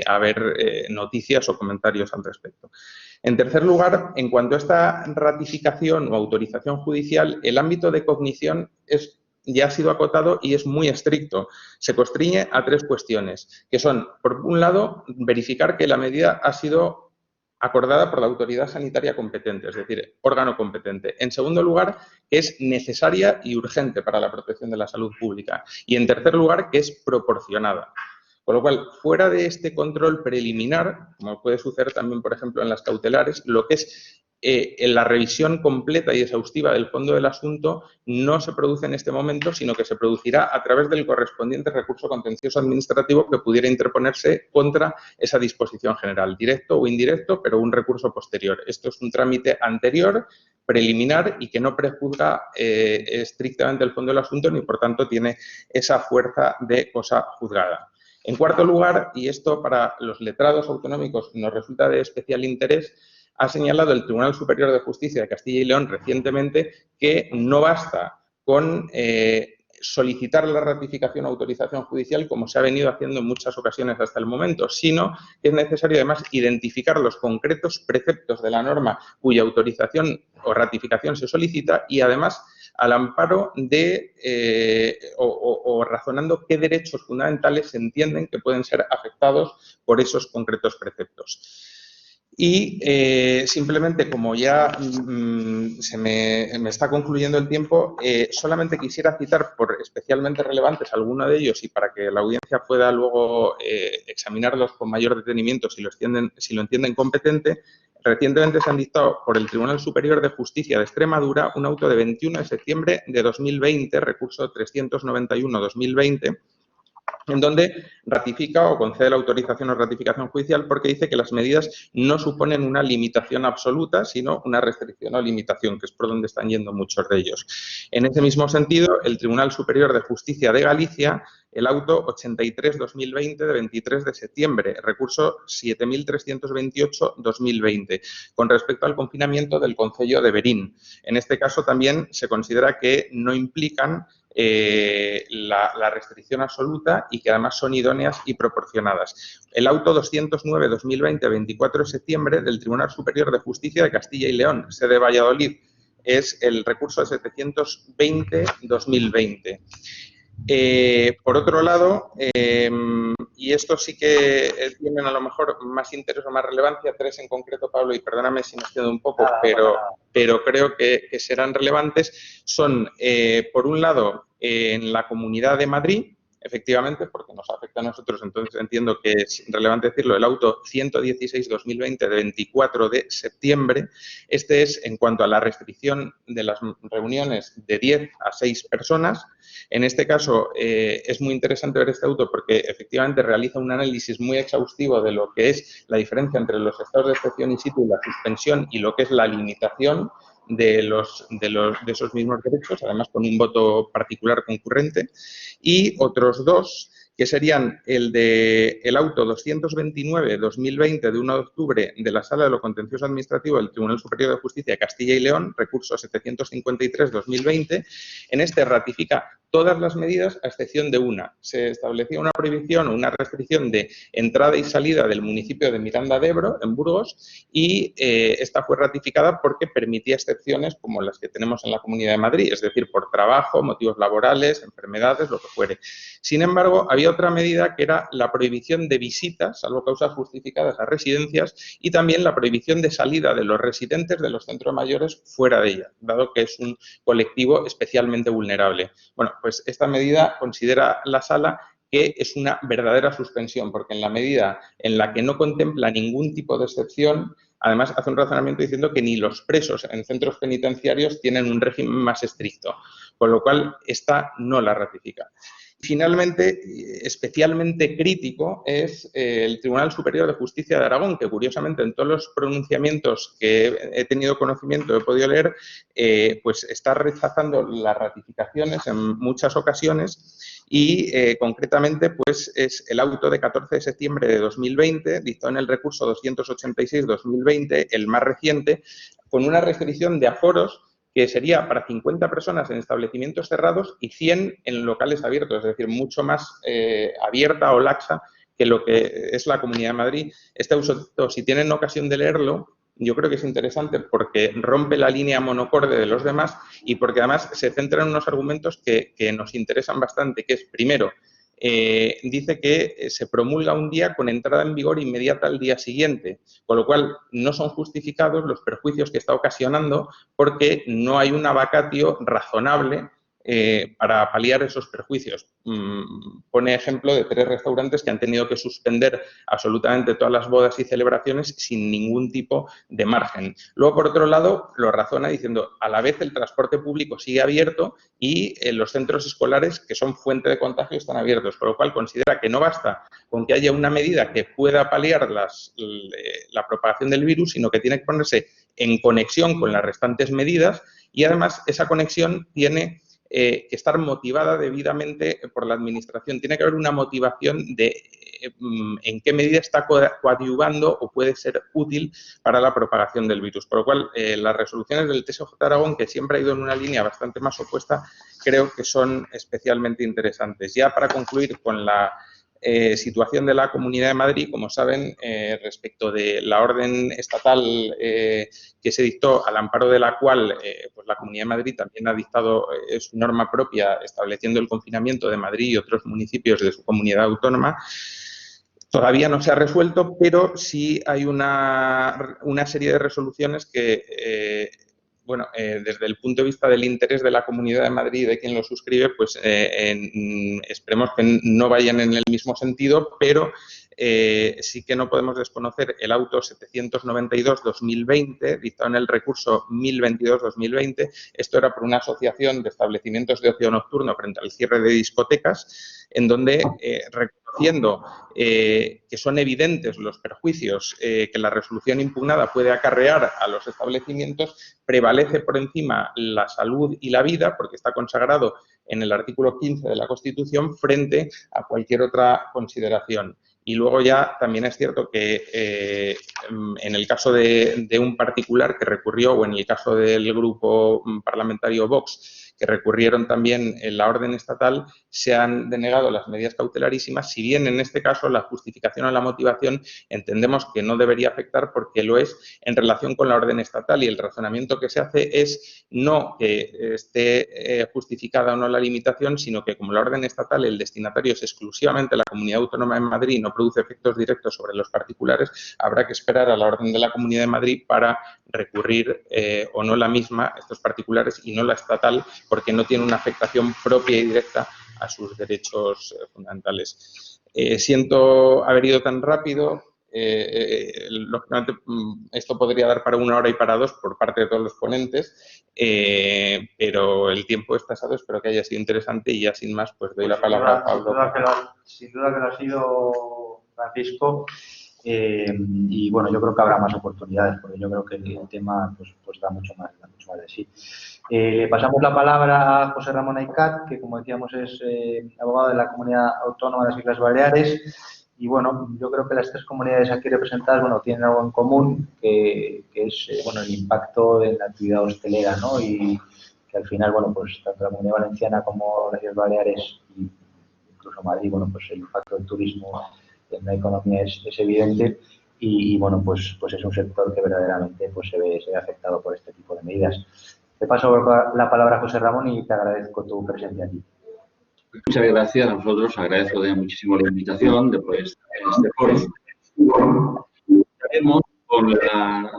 a haber noticias o comentarios al respecto. En tercer lugar, en cuanto a esta ratificación o autorización judicial, el ámbito de cognición ya ha sido acotado y es muy estricto. Se constriñe a tres cuestiones, que son, por un lado, verificar que la medida ha sido acordada por la autoridad sanitaria competente, es decir, órgano competente. En segundo lugar, que es necesaria y urgente para la protección de la salud pública. Y en tercer lugar, que es proporcionada. Con lo cual, fuera de este control preliminar, como puede suceder también, por ejemplo, en las cautelares, lo que es en la revisión completa y exhaustiva del fondo del asunto no se produce en este momento, sino que se producirá a través del correspondiente recurso contencioso administrativo que pudiera interponerse contra esa disposición general, directo o indirecto, pero un recurso posterior. Esto es un trámite anterior, preliminar y que no prejuzga estrictamente el fondo del asunto ni, por tanto, tiene esa fuerza de cosa juzgada. En cuarto lugar, y esto para los letrados autonómicos nos resulta de especial interés, ha señalado el Tribunal Superior de Justicia de Castilla y León recientemente que no basta con solicitar la ratificación o autorización judicial como se ha venido haciendo en muchas ocasiones hasta el momento, sino que es necesario además identificar los concretos preceptos de la norma cuya autorización o ratificación se solicita y además al amparo de o razonando qué derechos fundamentales se entienden que pueden ser afectados por esos concretos preceptos. Y simplemente, como ya se me está concluyendo el tiempo, solamente quisiera citar por especialmente relevantes alguno de ellos y para que la audiencia pueda luego examinarlos con mayor detenimiento si lo entienden competente. Recientemente se han dictado por el Tribunal Superior de Justicia de Extremadura un auto de 21 de septiembre de 2020, recurso 391-2020, en donde ratifica o concede la autorización o ratificación judicial porque dice que las medidas no suponen una limitación absoluta, sino una restricción o limitación, que es por donde están yendo muchos de ellos. En ese mismo sentido, el Tribunal Superior de Justicia de Galicia, el auto 83-2020 de 23 de septiembre, recurso 7328-2020, con respecto al confinamiento del concello de Verín. En este caso también se considera que no implican la restricción absoluta y que además son idóneas y proporcionadas. El auto 209-2020, 24 de septiembre, del Tribunal Superior de Justicia de Castilla y León, sede Valladolid, es el recurso 720-2020. Por otro lado, y esto sí que tienen a lo mejor más interés o más relevancia, tres en concreto, Pablo, y perdóname si me extiendo un poco, pero creo que serán relevantes, son, por un lado, en la Comunidad de Madrid, efectivamente, porque nos afecta a nosotros, entonces entiendo que es relevante decirlo, el auto 116-2020 de 24 de septiembre. Este es en cuanto a la restricción de las reuniones de 10 a 6 personas. En este caso, es muy interesante ver este auto porque efectivamente realiza un análisis muy exhaustivo de lo que es la diferencia entre los estados de excepción in situ y la suspensión y lo que es la limitación de esos mismos derechos, además con un voto particular concurrente, y otros dos, que serían el auto 229-2020 de 1 de octubre de la Sala de lo Contencioso Administrativo del Tribunal Superior de Justicia de Castilla y León, recurso 753-2020. En este ratifica todas las medidas a excepción de una. Se establecía una prohibición o una restricción de entrada y salida del municipio de Miranda de Ebro, en Burgos, y esta fue ratificada porque permitía excepciones como las que tenemos en la Comunidad de Madrid, es decir, por trabajo, motivos laborales, enfermedades, lo que fuere. Sin embargo, había otra medida que era la prohibición de visitas, salvo causas justificadas, a residencias y también la prohibición de salida de los residentes de los centros mayores fuera de ellas, dado que es un colectivo especialmente vulnerable. Bueno, pues esta medida considera la Sala que es una verdadera suspensión, porque en la medida en la que no contempla ningún tipo de excepción, además hace un razonamiento diciendo que ni los presos en centros penitenciarios tienen un régimen más estricto, con lo cual esta no la ratifica. Finalmente, especialmente crítico es el Tribunal Superior de Justicia de Aragón, que curiosamente en todos los pronunciamientos que he tenido conocimiento, he podido leer, pues está rechazando las ratificaciones en muchas ocasiones y concretamente pues es el auto de 14 de septiembre de 2020, dictado en el recurso 286-2020, el más reciente, con una restricción de aforos que sería para 50 personas en establecimientos cerrados y 100 en locales abiertos, es decir, mucho más abierta o laxa que lo que es la Comunidad de Madrid. Este auto, si tienen ocasión de leerlo, yo creo que es interesante porque rompe la línea monocorde de los demás y porque además se centra en unos argumentos que nos interesan bastante, que es, primero, dice que se promulga un día con entrada en vigor inmediata al día siguiente, con lo cual no son justificados los perjuicios que está ocasionando porque no hay una vacatio razonable para paliar esos perjuicios. Pone ejemplo de 3 restaurantes que han tenido que suspender absolutamente todas las bodas y celebraciones sin ningún tipo de margen. Luego, por otro lado, lo razona diciendo, a la vez el transporte público sigue abierto y los centros escolares, que son fuente de contagio, están abiertos, por lo cual considera que no basta con que haya una medida que pueda paliar la propagación del virus, sino que tiene que ponerse en conexión con las restantes medidas y además esa conexión tiene que estar motivada debidamente por la Administración. Tiene que haber una motivación de en qué medida está coadyuvando o puede ser útil para la propagación del virus. Por lo cual, las resoluciones del TSJ de Aragón, que siempre ha ido en una línea bastante más opuesta, creo que son especialmente interesantes. Ya para concluir con la situación de la Comunidad de Madrid, como saben, respecto de la orden estatal que se dictó, al amparo de la cual pues la Comunidad de Madrid también ha dictado su norma propia estableciendo el confinamiento de Madrid y otros municipios de su comunidad autónoma. Todavía no se ha resuelto, pero sí hay una serie de resoluciones que bueno, desde el punto de vista del interés de la Comunidad de Madrid y de quien lo suscribe, pues esperemos que no vayan en el mismo sentido, pero sí que no podemos desconocer el auto 792-2020, dictado en el recurso 1022-2020. Esto era por una asociación de establecimientos de ocio nocturno frente al cierre de discotecas, en donde, reconociendo que son evidentes los perjuicios que la resolución impugnada puede acarrear a los establecimientos, prevalece por encima la salud y la vida, porque está consagrado en el artículo 15 de la Constitución, frente a cualquier otra consideración. Y luego ya también es cierto que en el caso de un particular que recurrió, o en el caso del grupo parlamentario Vox, que recurrieron también en la orden estatal, se han denegado las medidas cautelarísimas, si bien en este caso la justificación o la motivación entendemos que no debería afectar porque lo es en relación con la orden estatal, y el razonamiento que se hace es no que esté justificada o no la limitación, sino que como la orden estatal, el destinatario es exclusivamente la Comunidad Autónoma de Madrid y no produce efectos directos sobre los particulares, habrá que esperar a la orden de la Comunidad de Madrid para recurrir o no la misma, estos particulares, y no la estatal, porque no tiene una afectación propia y directa a sus derechos fundamentales. Siento haber ido tan rápido. Lógicamente, esto podría dar para 1 hora y para 2 por parte de todos los ponentes, pero el tiempo es tasado, espero que haya sido interesante y ya sin más, pues doy la palabra a Pablo. Sin duda que lo ha sido, Francisco. Y bueno, yo creo que habrá más oportunidades, porque yo creo que el tema pues da mucho más de sí. Le pasamos la palabra a José Ramón Aycat, que como decíamos es abogado de la Comunidad Autónoma de las Islas Baleares. Y bueno, yo creo que las 3 comunidades aquí representadas, bueno, tienen algo en común, que es bueno, el impacto en la actividad hostelera, ¿no? Y que al final, bueno, pues tanto la Comunidad Valenciana como las Islas Baleares y incluso Madrid, bueno, pues el impacto del turismo en la economía es evidente y bueno, pues es un sector que verdaderamente pues se ve afectado por este tipo de medidas. Te paso la palabra a José Ramón y te agradezco tu presencia aquí. Muchas gracias a vosotros, agradezco muchísimo la invitación de poder estar en este foro. Estaremos con la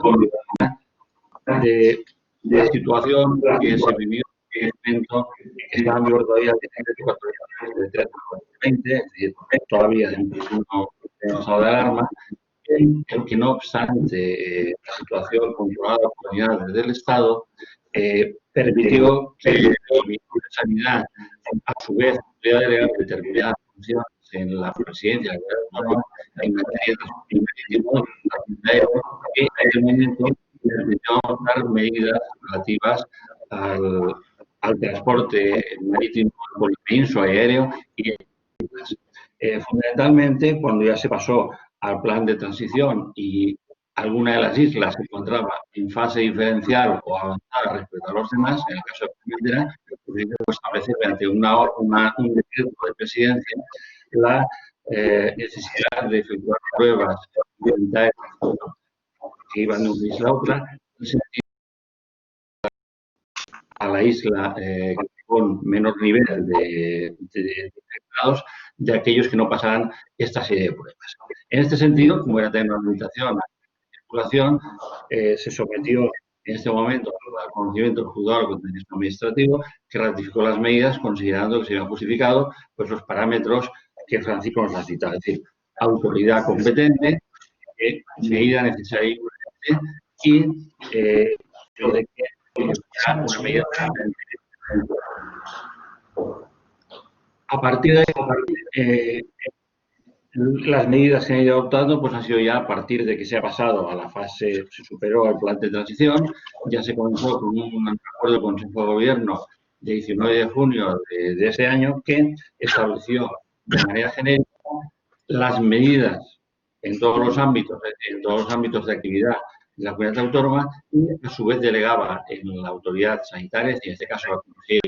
situación que se vivió en el momento que está en vigor todavía de 2020, es decir, todavía en un estado de alarma, el que no obstante la situación controlada por unidades del Estado permitió que el Ministerio de Sanidad, a su vez, pudiera delegar determinadas funciones en la presidencia de la Comunidad Autónoma en materia de que en aquel momento permitió adoptar medidas relativas al transporte marítimo, polimenso, aéreo y fundamentalmente, cuando ya se pasó al plan de transición y alguna de las islas se encontraba en fase diferencial o avanzada respecto a los demás, en el caso de Formentera, pues establecer mediante un decreto de presidencia la necesidad de efectuar pruebas ambientales que iban de una isla a otra, en el sentido a la isla con menor nivel de infectados de aquellos que no pasaran esta serie de pruebas. En este sentido, como era también una limitación a la circulación, se sometió en este momento al conocimiento del juzgado de contencioso administrativo, que ratificó las medidas considerando que se habían justificado pues, los parámetros que Francisco nos ha citado, es decir, autoridad competente, medida necesaria y urgente y lo de que una medida a partir de ahí, las medidas que han ido adoptando pues han sido ya a partir de que se ha pasado a la fase, se superó el plan de transición, ya se comenzó con un acuerdo del Consejo de Gobierno de 19 de junio de este año que estableció de manera genérica las medidas en todos los ámbitos de actividad de la comunidad autónoma y a su vez delegaba en la autoridad sanitaria, y en este caso la Consejería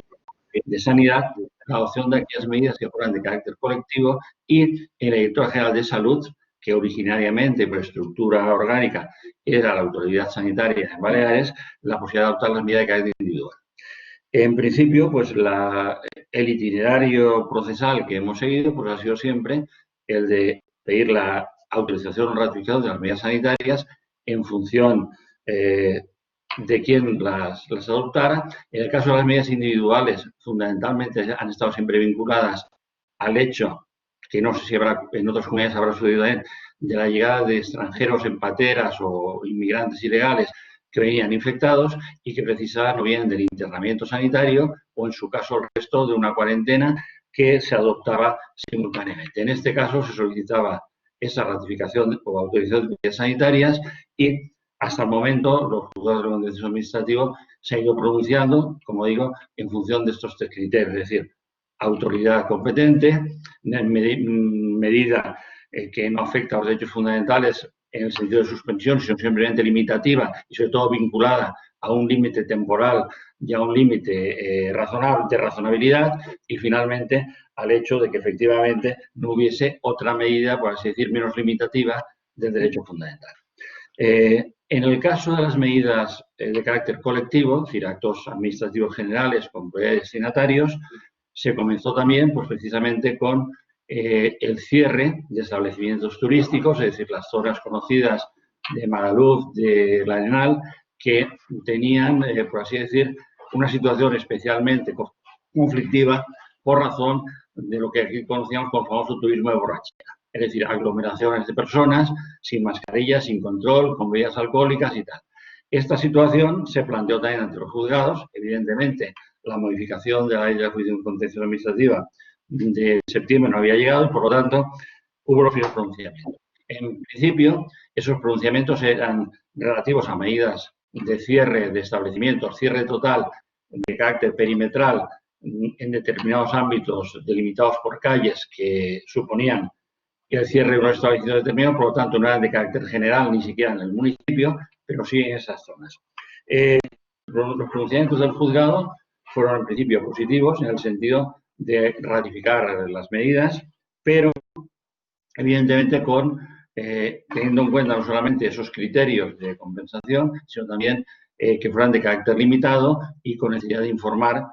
de Sanidad, la adopción de aquellas medidas que fueran de carácter colectivo y en la Directora General de Salud, que originariamente por estructura orgánica era la autoridad sanitaria en Baleares, la posibilidad de adoptar las medidas de carácter individual. En principio, pues el itinerario procesal que hemos seguido pues ha sido siempre el de pedir la autorización o ratificación de las medidas sanitarias en función de quién las adoptara. En el caso de las medidas individuales, fundamentalmente han estado siempre vinculadas al hecho, que no sé si en otras comunidades habrá sucedido de la llegada de extranjeros en pateras o inmigrantes ilegales que venían infectados y que precisaban o bien del internamiento sanitario o, en su caso, el resto de una cuarentena que se adoptaba simultáneamente. En este caso, se solicitaba esa ratificación o autorización de medidas sanitarias y hasta el momento los juzgados de contencioso administrativo se han ido pronunciando, como digo, en función de estos tres criterios, es decir, autoridad competente, medida que no afecta a los derechos fundamentales en el sentido de suspensión, sino simplemente limitativa y sobre todo vinculada a un límite temporal y a un límite de razonabilidad y finalmente al hecho de que efectivamente no hubiese otra medida, por así decir, menos limitativa del derecho fundamental. En el caso de las medidas de carácter colectivo, es decir, actos administrativos generales con propiedades destinatarios, se comenzó también pues, precisamente con el cierre de establecimientos turísticos, es decir, las zonas conocidas de Magaluf, de La Arenal, que tenían, por así decir, una situación especialmente conflictiva por razón de lo que aquí conocíamos como el famoso turismo de borrachera. Es decir, aglomeraciones de personas, sin mascarillas, sin control, con bebidas alcohólicas y tal. Esta situación se planteó también ante los juzgados. Evidentemente, la modificación de la ley de jurisdicción contencioso administrativa de septiembre no había llegado y, por lo tanto, hubo los primeros pronunciamientos. En principio, esos pronunciamientos eran relativos a medidas de cierre de establecimientos, cierre total de carácter perimetral en determinados ámbitos delimitados por calles que suponían el cierre de unos establecimientos determinados, por lo tanto, no eran de carácter general ni siquiera en el municipio, pero sí en esas zonas. Los pronunciamientos del juzgado fueron en principio positivos en el sentido de ratificar las medidas, pero evidentemente teniendo en cuenta no solamente esos criterios de compensación, sino también que fueran de carácter limitado y con necesidad de informar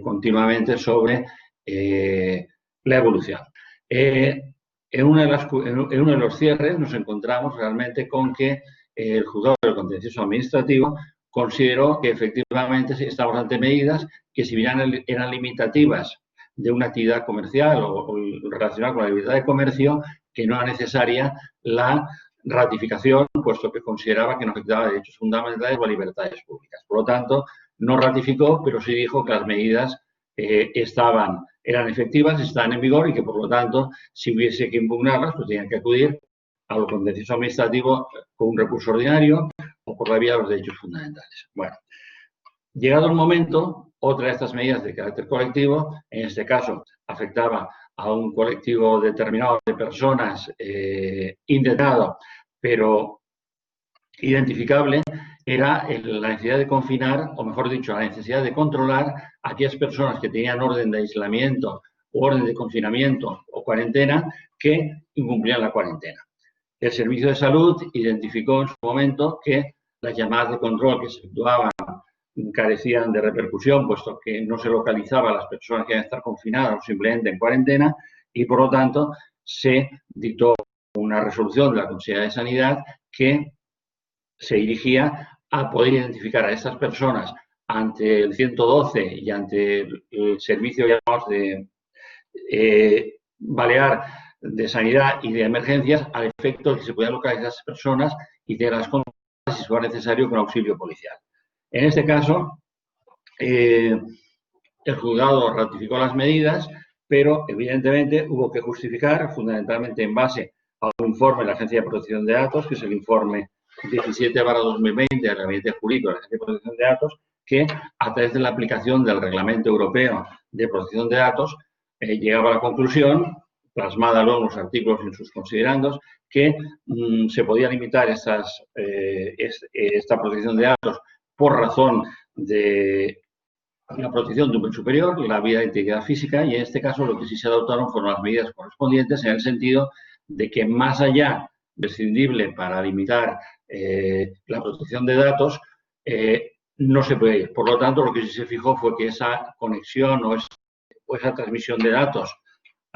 continuamente sobre la evolución. En uno de los cierres nos encontramos realmente con que el juzgado del contencioso administrativo consideró que efectivamente estamos ante medidas que, si bien eran limitativas de una actividad comercial o relacionada con la libertad de comercio, que no era necesaria la ratificación, puesto que consideraba que no afectaba a derechos fundamentales o a libertades públicas. Por lo tanto, no ratificó, pero sí dijo que las medidas eran efectivas, estaban en vigor y que, por lo tanto, si hubiese que impugnarlas, pues tenían que acudir a lo contencioso administrativo con un recurso ordinario o por la vía de los derechos fundamentales. Bueno, llegado el momento, otra de estas medidas de carácter colectivo, en este caso afectaba a un colectivo determinado de personas indeterminado, pero identificable, era la necesidad de confinar, o mejor dicho, la necesidad de controlar a aquellas personas que tenían orden de aislamiento o orden de confinamiento o cuarentena que incumplían la cuarentena. El Servicio de Salud identificó en su momento que las llamadas de control que se efectuaban carecían de repercusión, puesto que no se localizaba a las personas que iban a estar confinadas o simplemente en cuarentena, y por lo tanto se dictó una resolución de la Consejería de Sanidad que se dirigía a poder identificar a estas personas ante el 112 y ante el servicio, llamamos, de balear de sanidad y de emergencias, al efecto de que se podían localizar a esas personas y tenerlas controladas si fuera necesario con auxilio policial. En este caso, el juzgado ratificó las medidas, pero evidentemente hubo que justificar, fundamentalmente en base a un informe de la Agencia de Protección de Datos, que es el informe 17/2020 del Gabinete Jurídico de la Agencia de Protección de Datos, que a través de la aplicación del Reglamento Europeo de Protección de Datos llegaba a la conclusión, plasmada luego en los artículos y en sus considerandos, que se podía limitar esta protección de datos por razón de la protección de un bien superior, la vida de integridad física, y en este caso lo que sí se adoptaron fueron las medidas correspondientes en el sentido de que más allá prescindible para limitar la protección de datos, no se puede ir. Por lo tanto, lo que sí se fijó fue que esa conexión o esa transmisión de datos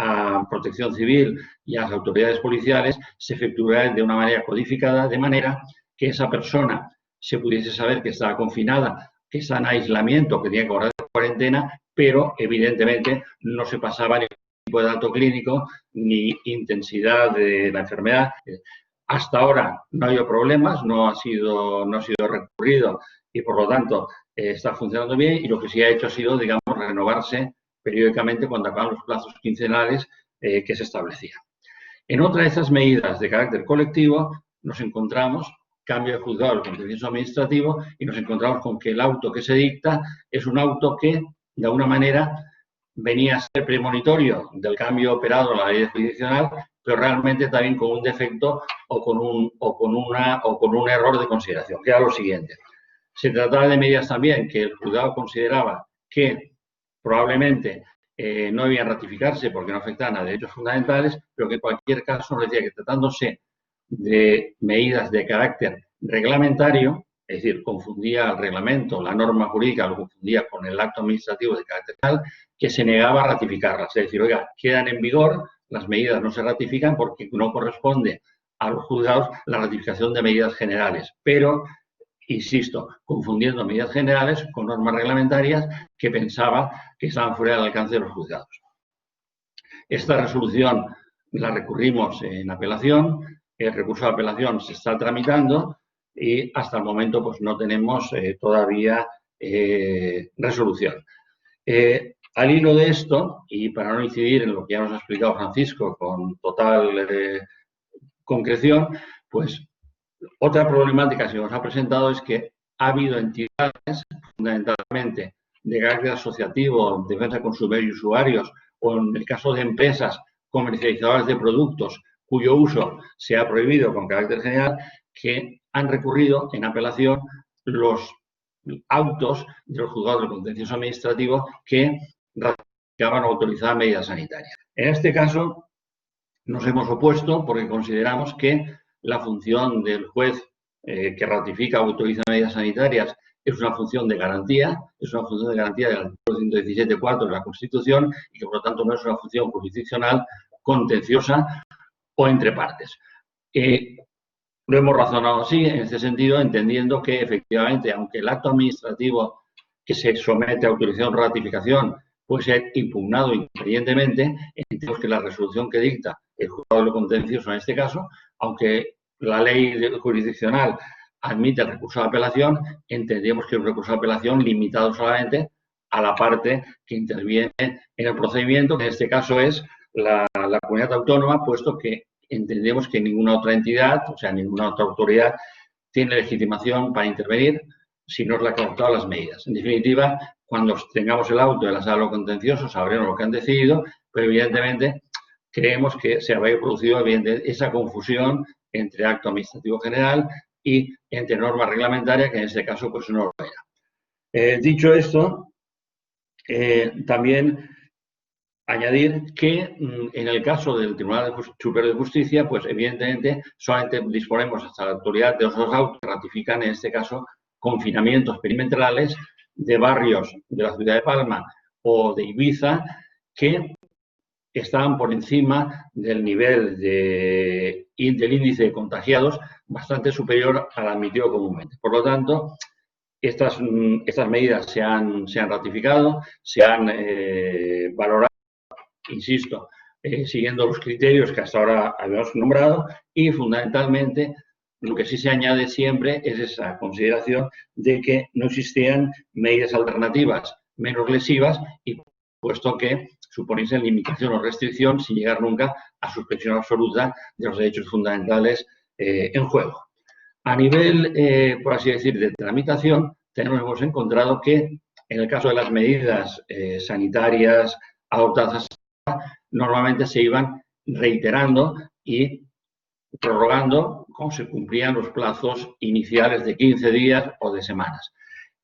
a Protección Civil y a las autoridades policiales se efectuará de una manera codificada, de manera que esa persona se pudiese saber que estaba confinada, que está en aislamiento, que tenía que guardar cuarentena, pero evidentemente no se pasaba ningún tipo de dato clínico ni intensidad de la enfermedad. Hasta ahora no ha habido problemas, no ha sido recurrido y por lo tanto está funcionando bien, y lo que sí ha hecho ha sido, digamos, renovarse periódicamente cuando acaban los plazos quincenales que se establecían. En otra de esas medidas de carácter colectivo nos encontramos, cambio de juzgado al contencioso administrativo, y nos encontramos con que el auto que se dicta es un auto que, de alguna manera, venía a ser premonitorio del cambio operado en la ley jurisdiccional, pero realmente también con un defecto o con un error de consideración, que era lo siguiente. Se trataba de medidas también que el juzgado consideraba que probablemente no debían ratificarse porque no afectaban a derechos fundamentales, pero que en cualquier caso nos decía que tratándose de medidas de carácter reglamentario, es decir, confundía el reglamento, la norma jurídica, lo confundía con el acto administrativo de carácter tal, que se negaba a ratificarlas. Es decir, oiga, quedan en vigor, las medidas no se ratifican porque no corresponde a los juzgados la ratificación de medidas generales, pero insisto, confundiendo medidas generales con normas reglamentarias que pensaba que estaban fuera del alcance de los juzgados. Esta resolución la recurrimos en apelación, el recurso de apelación se está tramitando y hasta el momento pues no tenemos todavía resolución. Al hilo de esto, y para no incidir en lo que ya nos ha explicado Francisco con total concreción, pues otra problemática que se nos ha presentado es que ha habido entidades, fundamentalmente de carácter asociativo, defensa de consumidores y usuarios, o en el caso de empresas comercializadoras de productos cuyo uso se ha prohibido con carácter general, que han recurrido en apelación los autos de los juzgados del contencioso administrativo que ratificaban o autorizaban medidas sanitarias. En este caso, nos hemos opuesto porque consideramos que la función del juez que ratifica o autoriza medidas sanitarias es una función de garantía, es una función de garantía del artículo 117.4 de la Constitución y que, por lo tanto, no es una función jurisdiccional, contenciosa o entre partes. Lo hemos razonado así, en este sentido, entendiendo que, efectivamente, aunque el acto administrativo que se somete a autorización o ratificación puede ser impugnado independientemente, entendemos que la resolución que dicta el juzgado de lo contencioso en este caso, aunque la ley jurisdiccional admite el recurso de apelación, entendemos que es un recurso de apelación limitado solamente a la parte que interviene en el procedimiento, que en este caso es la comunidad autónoma, puesto que entendemos que ninguna otra entidad, o sea, ninguna otra autoridad, tiene legitimación para intervenir si no es la que ha adoptado las medidas. En definitiva, cuando tengamos el auto de la sala de lo contencioso, sabremos lo que han decidido, pero evidentemente creemos que se habría producido esa confusión entre acto administrativo general y entre norma reglamentaria, que en este caso pues no lo era. Dicho esto, también añadir que en el caso del Tribunal Superior de Justicia, pues evidentemente solamente disponemos hasta la autoridad de los autos que ratifican, en este caso, confinamientos perimetrales de barrios de la ciudad de Palma o de Ibiza que estaban por encima del nivel del índice de contagiados bastante superior al admitido comúnmente. Por lo tanto, estas medidas se han ratificado, se han valorado, insisto, siguiendo los criterios que hasta ahora habíamos nombrado y fundamentalmente lo que sí se añade siempre es esa consideración de que no existían medidas alternativas menos lesivas y puesto que suponiesen limitación o restricción sin llegar nunca a suspensión absoluta de los derechos fundamentales en juego. A nivel, por así decir, de tramitación, hemos encontrado que en el caso de las medidas sanitarias adoptadas normalmente se iban reiterando y prorrogando como se cumplían los plazos iniciales de 15 días o de semanas.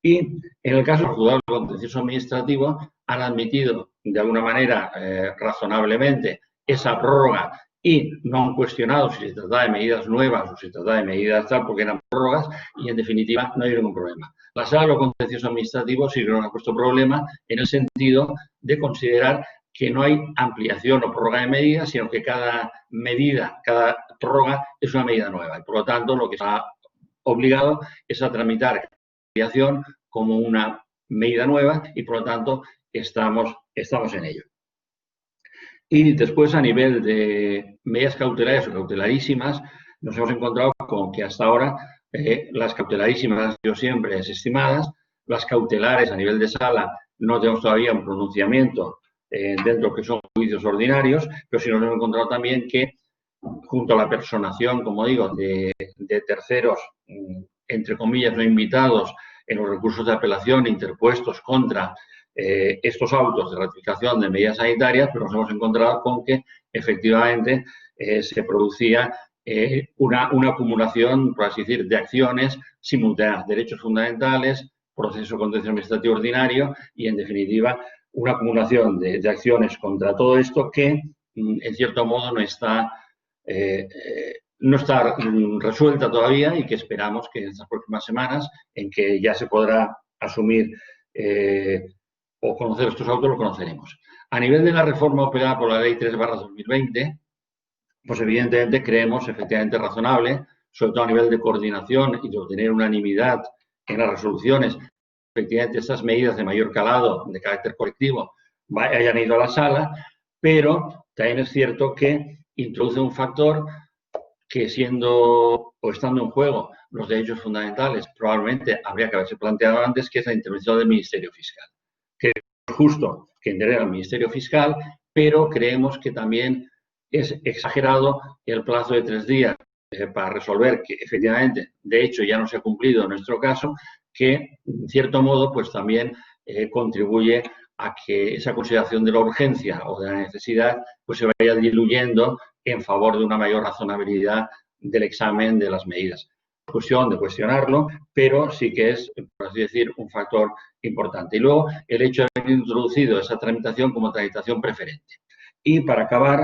Y en el caso del juzgado contencioso administrativo han admitido de alguna manera razonablemente esa prórroga y no han cuestionado si se trata de medidas nuevas o si se trata de medidas tal, porque eran prórrogas y en definitiva no hay ningún problema. La sala de lo contencioso administrativo sí que no ha puesto problema en el sentido de considerar que no hay ampliación o prórroga de medidas, sino que cada medida, cada prórroga es una medida nueva. Y por lo tanto, lo que está obligado es a tramitar la ampliación como una medida nueva y por lo tanto estamos en ello. Y después, a nivel de medidas cautelares o cautelarísimas, nos hemos encontrado con que hasta ahora las cautelarísimas han sido siempre desestimadas, las cautelares a nivel de sala no tenemos todavía un pronunciamiento dentro de lo que son juicios ordinarios, pero sí nos hemos encontrado también que, junto a la personación, como digo, de terceros, entre comillas, no invitados en los recursos de apelación interpuestos contra estos autos de ratificación de medidas sanitarias, pero nos hemos encontrado con que, efectivamente, se producía una acumulación, por así decir, de acciones simultáneas, derechos fundamentales, proceso contencioso administrativo ordinario y, en definitiva, una acumulación de acciones contra todo esto que, en cierto modo, no está resuelta todavía y que esperamos que en estas próximas semanas, en que ya se podrá asumir o conocer estos autos, lo conoceremos. A nivel de la reforma operada por la Ley 3/2020, pues evidentemente creemos efectivamente razonable, sobre todo a nivel de coordinación y de obtener unanimidad en las resoluciones, efectivamente estas medidas de mayor calado, de carácter colectivo, hayan ido a la sala, pero también es cierto que introduce un factor que siendo o estando en juego los derechos fundamentales, probablemente habría que haberse planteado antes, que es la intervención del Ministerio Fiscal. Que es justo que intervenga el Ministerio Fiscal, pero creemos que también es exagerado el plazo de 3 días para resolver, que efectivamente, de hecho, ya no se ha cumplido en nuestro caso, que, en cierto modo, pues también contribuye a que esa consideración de la urgencia o de la necesidad pues se vaya diluyendo en favor de una mayor razonabilidad del examen de las medidas. Cuestión de cuestionarlo, pero sí que es, por así decir, un factor importante. Y luego, el hecho de haber introducido esa tramitación como tramitación preferente. Y para acabar,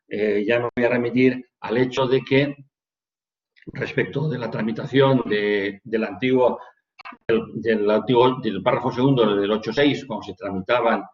ya me voy a remitir al hecho de que, respecto de la tramitación del párrafo segundo del 8.6, cuando se tramitaban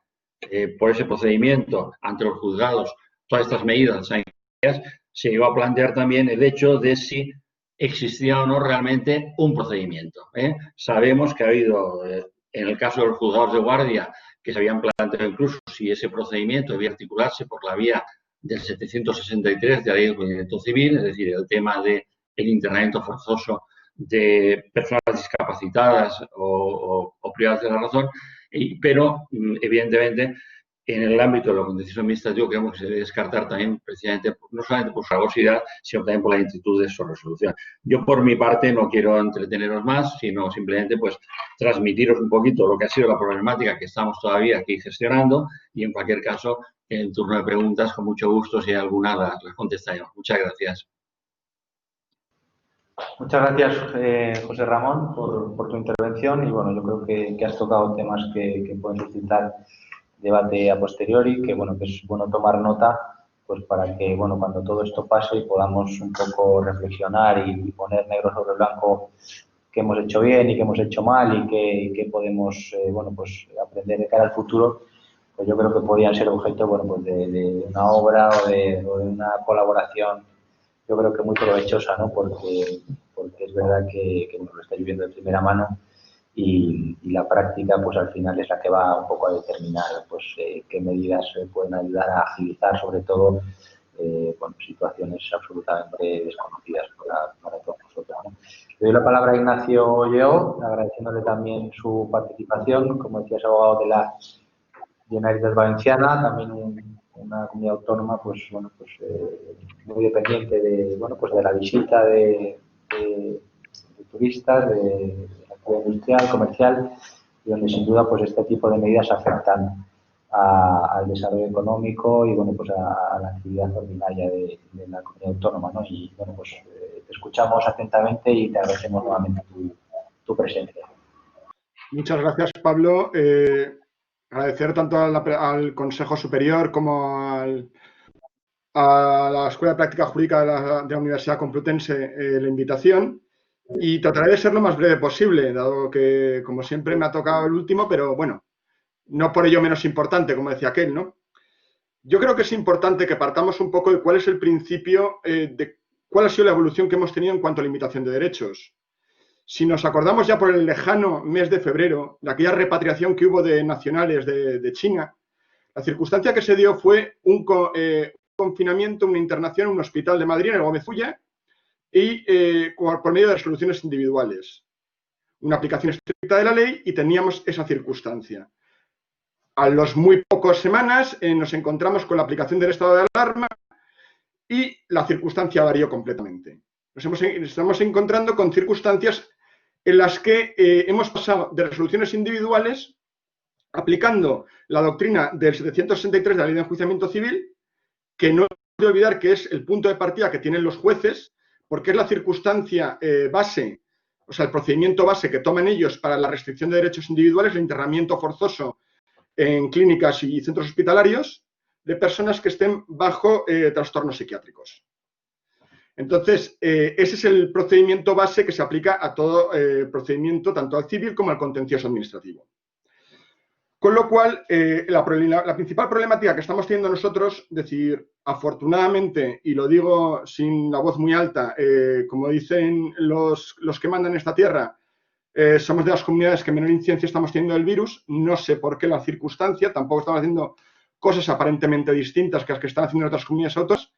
por ese procedimiento ante los juzgados todas estas medidas sanitarias, se iba a plantear también el hecho de si existía o no realmente un procedimiento. Sabemos que ha habido, en el caso de los juzgados de guardia, que se habían planteado incluso si ese procedimiento debía articularse por la vía del 763 de la Ley de Procedimiento Civil, es decir, el tema de el internamiento forzoso de personas discapacitadas o privadas de la razón, pero evidentemente en el ámbito de lo contencioso administrativo creemos que se debe descartar también precisamente no solamente por su gravosidad, sino también por la lentitud de su resolución. Yo por mi parte no quiero entreteneros más, sino simplemente pues transmitiros un poquito lo que ha sido la problemática que estamos todavía aquí gestionando y en cualquier caso en turno de preguntas con mucho gusto si hay alguna las contestaremos. Muchas gracias. Muchas gracias, José Ramón, por tu intervención y bueno, yo creo que has tocado temas que pueden suscitar debate a posteriori, que bueno, que es bueno tomar nota, pues para que bueno, cuando todo esto pase podamos un poco reflexionar y poner negro sobre blanco qué hemos hecho bien y qué hemos hecho mal y qué podemos bueno, pues aprender de cara al futuro. Pues yo creo que podían ser objeto bueno, pues de una obra o de una colaboración, yo creo que muy provechosa, ¿no? Porque es verdad que bueno, lo estáis viendo de primera mano y la práctica pues al final es la que va un poco a determinar pues qué medidas pueden ayudar a agilizar sobre todo bueno, situaciones absolutamente desconocidas para todos nosotros, ¿no? Le doy la palabra a Ignacio Olleo, agradeciéndole también su participación, como decía, es abogado de la Generalitat Valenciana, también una comunidad autónoma pues bueno, pues muy dependiente de bueno, pues de la visita de turistas, de actividad industrial, comercial, y donde sin duda pues este tipo de medidas afectan al desarrollo económico y bueno, pues a la actividad ordinaria de la comunidad autónoma, ¿no? Y bueno, pues te escuchamos atentamente y te agradecemos nuevamente tu presencia. Muchas gracias, Pablo. Agradecer tanto al Consejo Superior como a la Escuela de Práctica Jurídica de la Universidad Complutense la invitación y trataré de ser lo más breve posible, dado que, como siempre, me ha tocado el último, pero bueno, no por ello menos importante, como decía aquel, ¿no? Yo creo que es importante que partamos un poco de cuál es el principio, de cuál ha sido la evolución que hemos tenido en cuanto a limitación de derechos. Si nos acordamos ya por el lejano mes de febrero, de aquella repatriación que hubo de nacionales de China, la circunstancia que se dio fue un confinamiento, una internación en un hospital de Madrid, en el Gómez Ulla, y por medio de resoluciones individuales. Una aplicación estricta de la ley y teníamos esa circunstancia. A los muy pocas semanas nos encontramos con la aplicación del estado de alarma y la circunstancia varió completamente. Nos estamos encontrando con circunstancias en las que hemos pasado de resoluciones individuales aplicando la doctrina del 763 de la Ley de Enjuiciamiento Civil, que no hay que olvidar que es el punto de partida que tienen los jueces, porque es la circunstancia base, o sea, el procedimiento base que toman ellos para la restricción de derechos individuales, el internamiento forzoso en clínicas y centros hospitalarios de personas que estén bajo trastornos psiquiátricos. Entonces, ese es el procedimiento base que se aplica a todo procedimiento, tanto al civil como al contencioso administrativo. Con lo cual, la principal problemática que estamos teniendo nosotros, es decir, afortunadamente, y lo digo sin la voz muy alta, como dicen los que mandan esta tierra, somos de las comunidades que menor incidencia estamos teniendo del virus, no sé por qué la circunstancia, tampoco estamos haciendo cosas aparentemente distintas que las que están haciendo otras comunidades autónomas,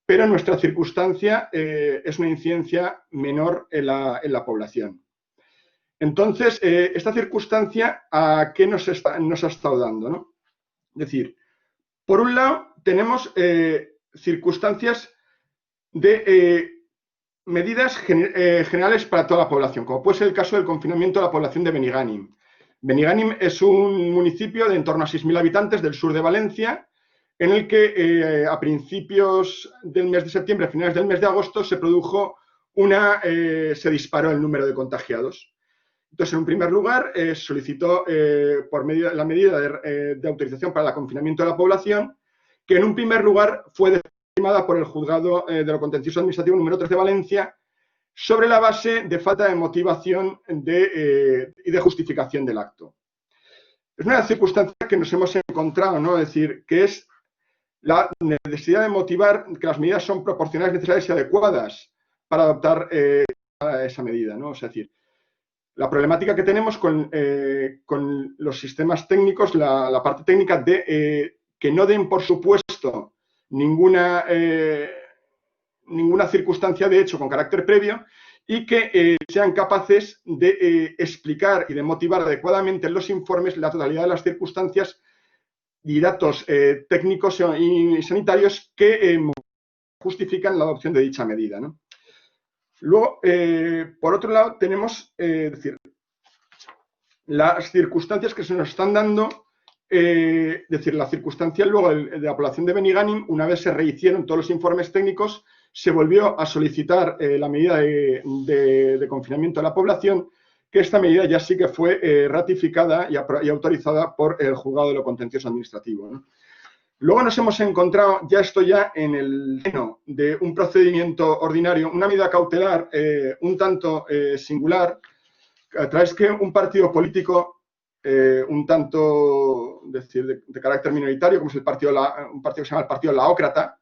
pero nuestra circunstancia es una incidencia menor en la población. Entonces, esta circunstancia, ¿a qué nos ha estado dando, ¿no? Es decir, por un lado, tenemos circunstancias de medidas generales para toda la población, como puede ser el caso del confinamiento de la población de Benigànim. Benigànim es un municipio de en torno a 6.000 habitantes del sur de Valencia, en el que a principios del mes de septiembre, a finales del mes de agosto, se produjo se disparó el número de contagiados. Entonces, en un primer lugar, solicitó por medio de la medida de autorización para el confinamiento de la población, que en un primer lugar fue estimada por el Juzgado de lo Contencioso Administrativo número 3 de Valencia, sobre la base de falta de motivación y de justificación del acto. Es una circunstancia que nos hemos encontrado, ¿no? Es decir, que es la necesidad de motivar que las medidas son proporcionales, necesarias y adecuadas para adoptar esa medida, ¿no? Es decir, la problemática que tenemos con los sistemas técnicos, la parte técnica de que no den por supuesto ninguna ninguna circunstancia de hecho con carácter previo y que sean capaces de explicar y de motivar adecuadamente en los informes la totalidad de las circunstancias y datos técnicos y sanitarios que justifican la adopción de dicha medida, ¿no? Luego, por otro lado, tenemos decir, las circunstancias que se nos están dando, decir, la circunstancia luego de la población de Benigànim, una vez se rehicieron todos los informes técnicos, se volvió a solicitar la medida de confinamiento de la población, que esta medida ya sí que fue ratificada y autorizada por el Juzgado de lo Contencioso Administrativo, ¿no? Luego nos hemos encontrado, ya en el seno de un procedimiento ordinario, una medida cautelar un tanto singular, a través que un partido político un tanto de carácter minoritario, como es un partido que se llama el Partido Laócrata,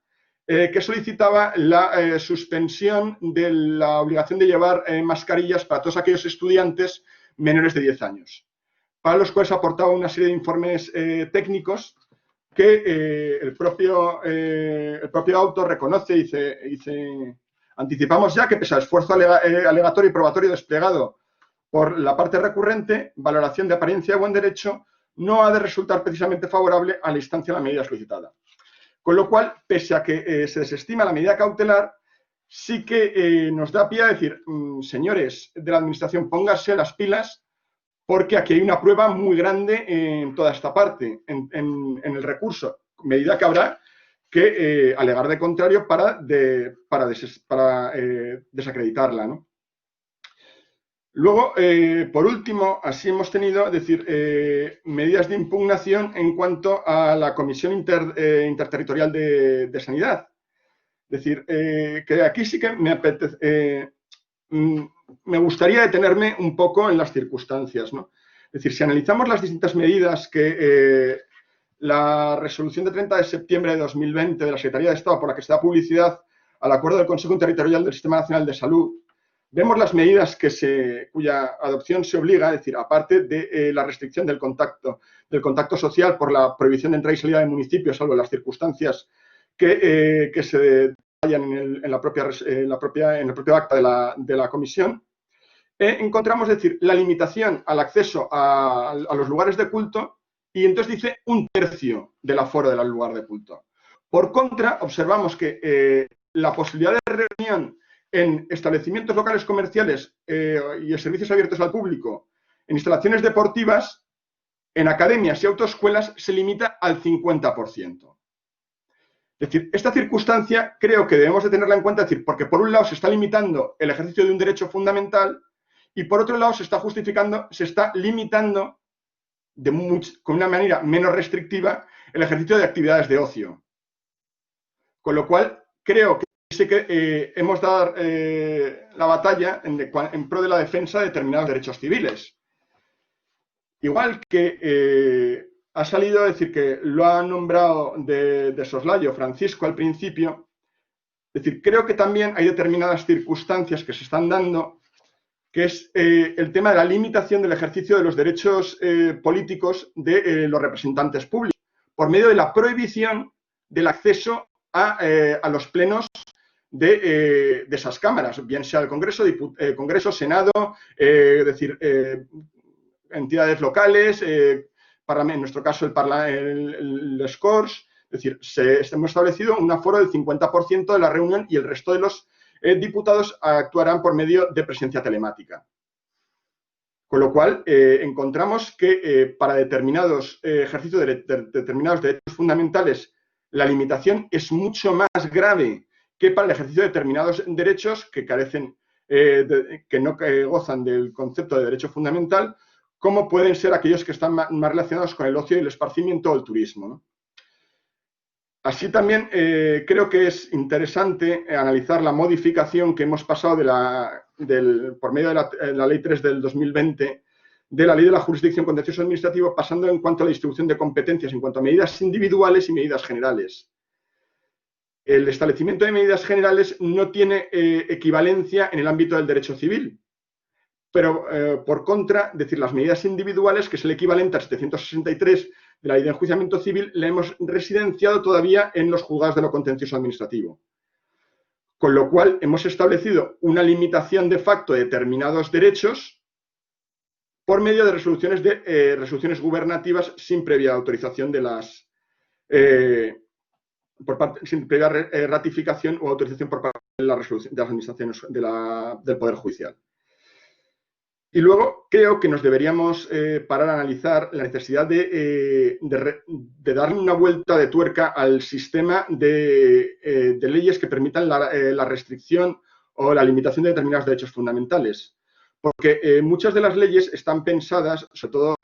que solicitaba la suspensión de la obligación de llevar mascarillas para todos aquellos estudiantes menores de 10 años, para los cuales aportaba una serie de informes técnicos que el propio auto reconoce y dice, anticipamos ya que pese al esfuerzo alegatorio y probatorio desplegado por la parte recurrente, valoración de apariencia de buen derecho no ha de resultar precisamente favorable a la instancia de la medida solicitada. Con lo cual, pese a que se desestima la medida cautelar, sí que nos da pie a decir, señores de la Administración, pónganse las pilas, porque aquí hay una prueba muy grande en toda esta parte, en el recurso, medida que habrá que alegar de contrario para desacreditarla, ¿no? Luego, por último, así hemos tenido, medidas de impugnación en cuanto a la Comisión Interterritorial de Sanidad. Es decir, que aquí sí que me apetece... me gustaría detenerme un poco en las circunstancias, ¿no? Es decir, si analizamos las distintas medidas que la resolución de 30 de septiembre de 2020 de la Secretaría de Estado por la que se da publicidad al acuerdo del Consejo Interterritorial del Sistema Nacional de Salud, vemos las medidas cuya adopción se obliga, es decir, aparte de la restricción del contacto social por la prohibición de entrada y salida de municipios, salvo las circunstancias que se en el propio acta de la comisión, encontramos, la limitación al acceso a los lugares de culto y entonces dice 1/3 del aforo del lugar de culto. Por contra, observamos que la posibilidad de reunión en establecimientos locales comerciales y servicios abiertos al público, en instalaciones deportivas, en academias y autoescuelas se limita al 50%. Es decir, esta circunstancia creo que debemos de tenerla en cuenta, porque por un lado se está limitando el ejercicio de un derecho fundamental y por otro lado se está limitando con una manera menos restrictiva el ejercicio de actividades de ocio. Con lo cual, creo que sí que hemos de dar la batalla en pro de la defensa de determinados derechos civiles. Igual que ha salido a decir que lo ha nombrado de soslayo Francisco al principio. Es decir, creo que también hay determinadas circunstancias que se están dando, que es el tema de la limitación del ejercicio de los derechos políticos de los representantes públicos, por medio de la prohibición del acceso a los plenos de esas cámaras, bien sea el Congreso, Senado, entidades locales, en nuestro caso el Corts, es decir, hemos establecido un aforo del 50% de la reunión y el resto de los diputados actuarán por medio de presencia telemática. Con lo cual, encontramos que para determinados ejercicios de determinados derechos fundamentales, la limitación es mucho más grave que para el ejercicio de determinados derechos que carecen, que no gozan del concepto de derecho fundamental, como pueden ser aquellos que están más relacionados con el ocio y el esparcimiento o el turismo, ¿no? Así también creo que es interesante analizar la modificación que hemos pasado por medio de la Ley 3 del 2020, de la Ley de la Jurisdicción Contencioso Administrativo, pasando en cuanto a la distribución de competencias en cuanto a medidas individuales y medidas generales. El establecimiento de medidas generales no tiene equivalencia en el ámbito del derecho civil, pero por contra, las medidas individuales, que es el equivalente al 763 de la Ley de Enjuiciamiento Civil, la hemos residenciado todavía en los juzgados de lo contencioso administrativo. Con lo cual, hemos establecido una limitación de facto de determinados derechos por medio de resoluciones gubernativas sin previa autorización de las... sin previa ratificación o autorización por parte de las administraciones del Poder Judicial. Y luego creo que nos deberíamos parar a analizar la necesidad de darle una vuelta de tuerca al sistema de leyes que permitan la restricción o la limitación de determinados derechos fundamentales. Porque muchas de las leyes están pensadas, sobre todo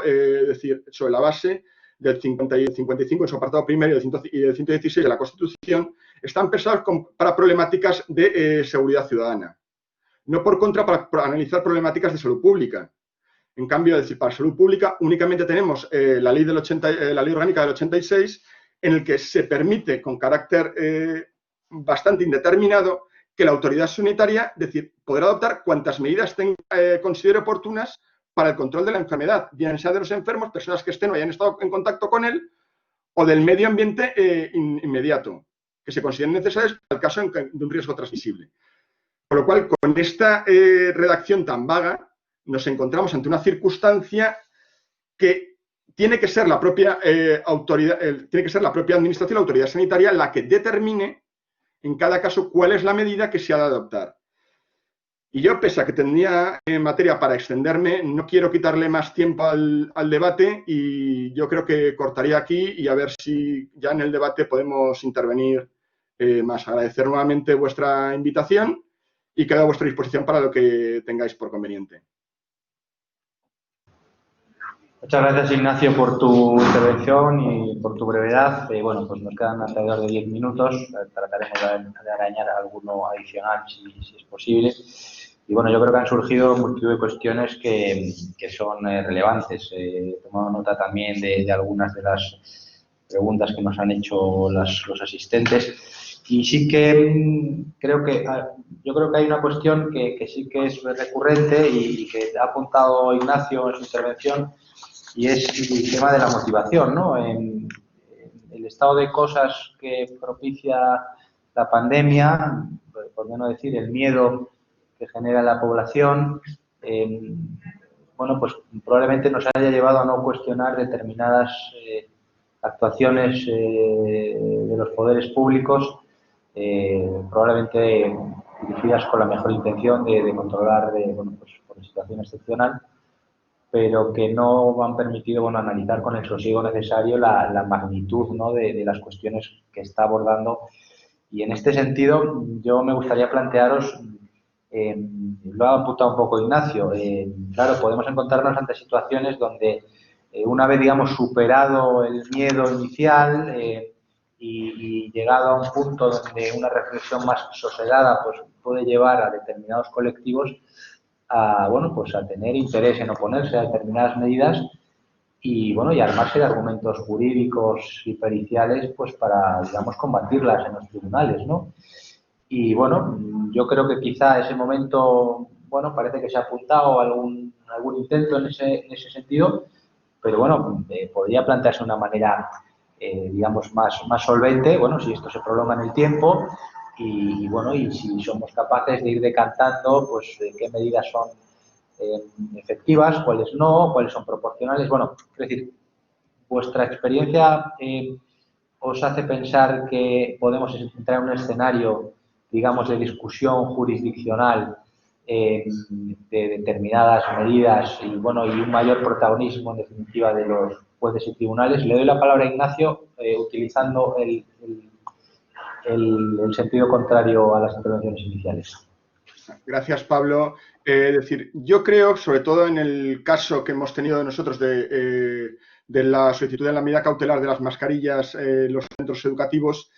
sobre la base del 55 en su apartado primero y del 116 de la Constitución, están pensadas para problemáticas de seguridad ciudadana. No por contra para analizar problemáticas de salud pública. En cambio, para salud pública únicamente tenemos la ley orgánica del 86, en el que se permite con carácter bastante indeterminado que la autoridad sanitaria podrá adoptar cuantas medidas considere oportunas para el control de la enfermedad, bien sea de los enfermos, personas que estén o hayan estado en contacto con él, o del medio ambiente inmediato, que se consideren necesarias para el caso de un riesgo transmisible. Con lo cual, con esta redacción tan vaga, nos encontramos ante una circunstancia que tiene que ser la propia administración, la autoridad sanitaria, la que determine en cada caso cuál es la medida que se ha de adoptar. Y yo, pese a que tendría materia para extenderme, no quiero quitarle más tiempo al debate y yo creo que cortaría aquí y a ver si ya en el debate podemos intervenir más. Agradecer nuevamente vuestra invitación y quedo a vuestra disposición para lo que tengáis por conveniente. Muchas gracias, Ignacio, por tu intervención y por tu brevedad. Bueno, pues nos quedan alrededor de 10 minutos. Trataremos de arañar alguno adicional si es posible. Y bueno, yo creo que han surgido multitud de cuestiones que son relevantes. He tomado nota también de algunas de las preguntas que nos han hecho los asistentes. Y sí que creo que hay una cuestión que sí que es recurrente y que ha apuntado Ignacio en su intervención, y es el tema de la motivación, ¿no? En el estado de cosas que propicia la pandemia, por qué no decir el miedo que genera la población, bueno, pues probablemente nos haya llevado a no cuestionar determinadas actuaciones de los poderes públicos, probablemente dirigidas con la mejor intención de controlar, bueno, pues por situación excepcional, pero que no han permitido, bueno, analizar con el sosiego necesario la magnitud, ¿no?, de las cuestiones que está abordando. Y en este sentido, yo me gustaría plantearos, lo ha apuntado un poco Ignacio, claro, podemos encontrarnos ante situaciones donde una vez, digamos, superado el miedo inicial y llegado a un punto donde una reflexión más sosegada pues puede llevar a determinados colectivos bueno, pues a tener interés en oponerse a determinadas medidas y, bueno, y armarse de argumentos jurídicos y periciales pues para, digamos, combatirlas en los tribunales, ¿no? Y, bueno, yo creo que quizá ese momento, bueno, parece que se ha apuntado algún intento en ese sentido, pero, bueno, podría plantearse de una manera, digamos, más solvente, bueno, si esto se prolonga en el tiempo. Y bueno, y si somos capaces de ir decantando, pues qué medidas son efectivas, cuáles no, cuáles son proporcionales. Bueno, es decir, vuestra experiencia os hace pensar que podemos entrar en un escenario, digamos, de discusión jurisdiccional de determinadas medidas y, bueno, y un mayor protagonismo, en definitiva, de los jueces y tribunales. Le doy la palabra a Ignacio, utilizando el sentido contrario a las intervenciones iniciales. Gracias, Pablo. Yo creo, sobre todo en el caso que hemos tenido nosotros de la solicitud de la medida cautelar de las mascarillas en los centros educativos,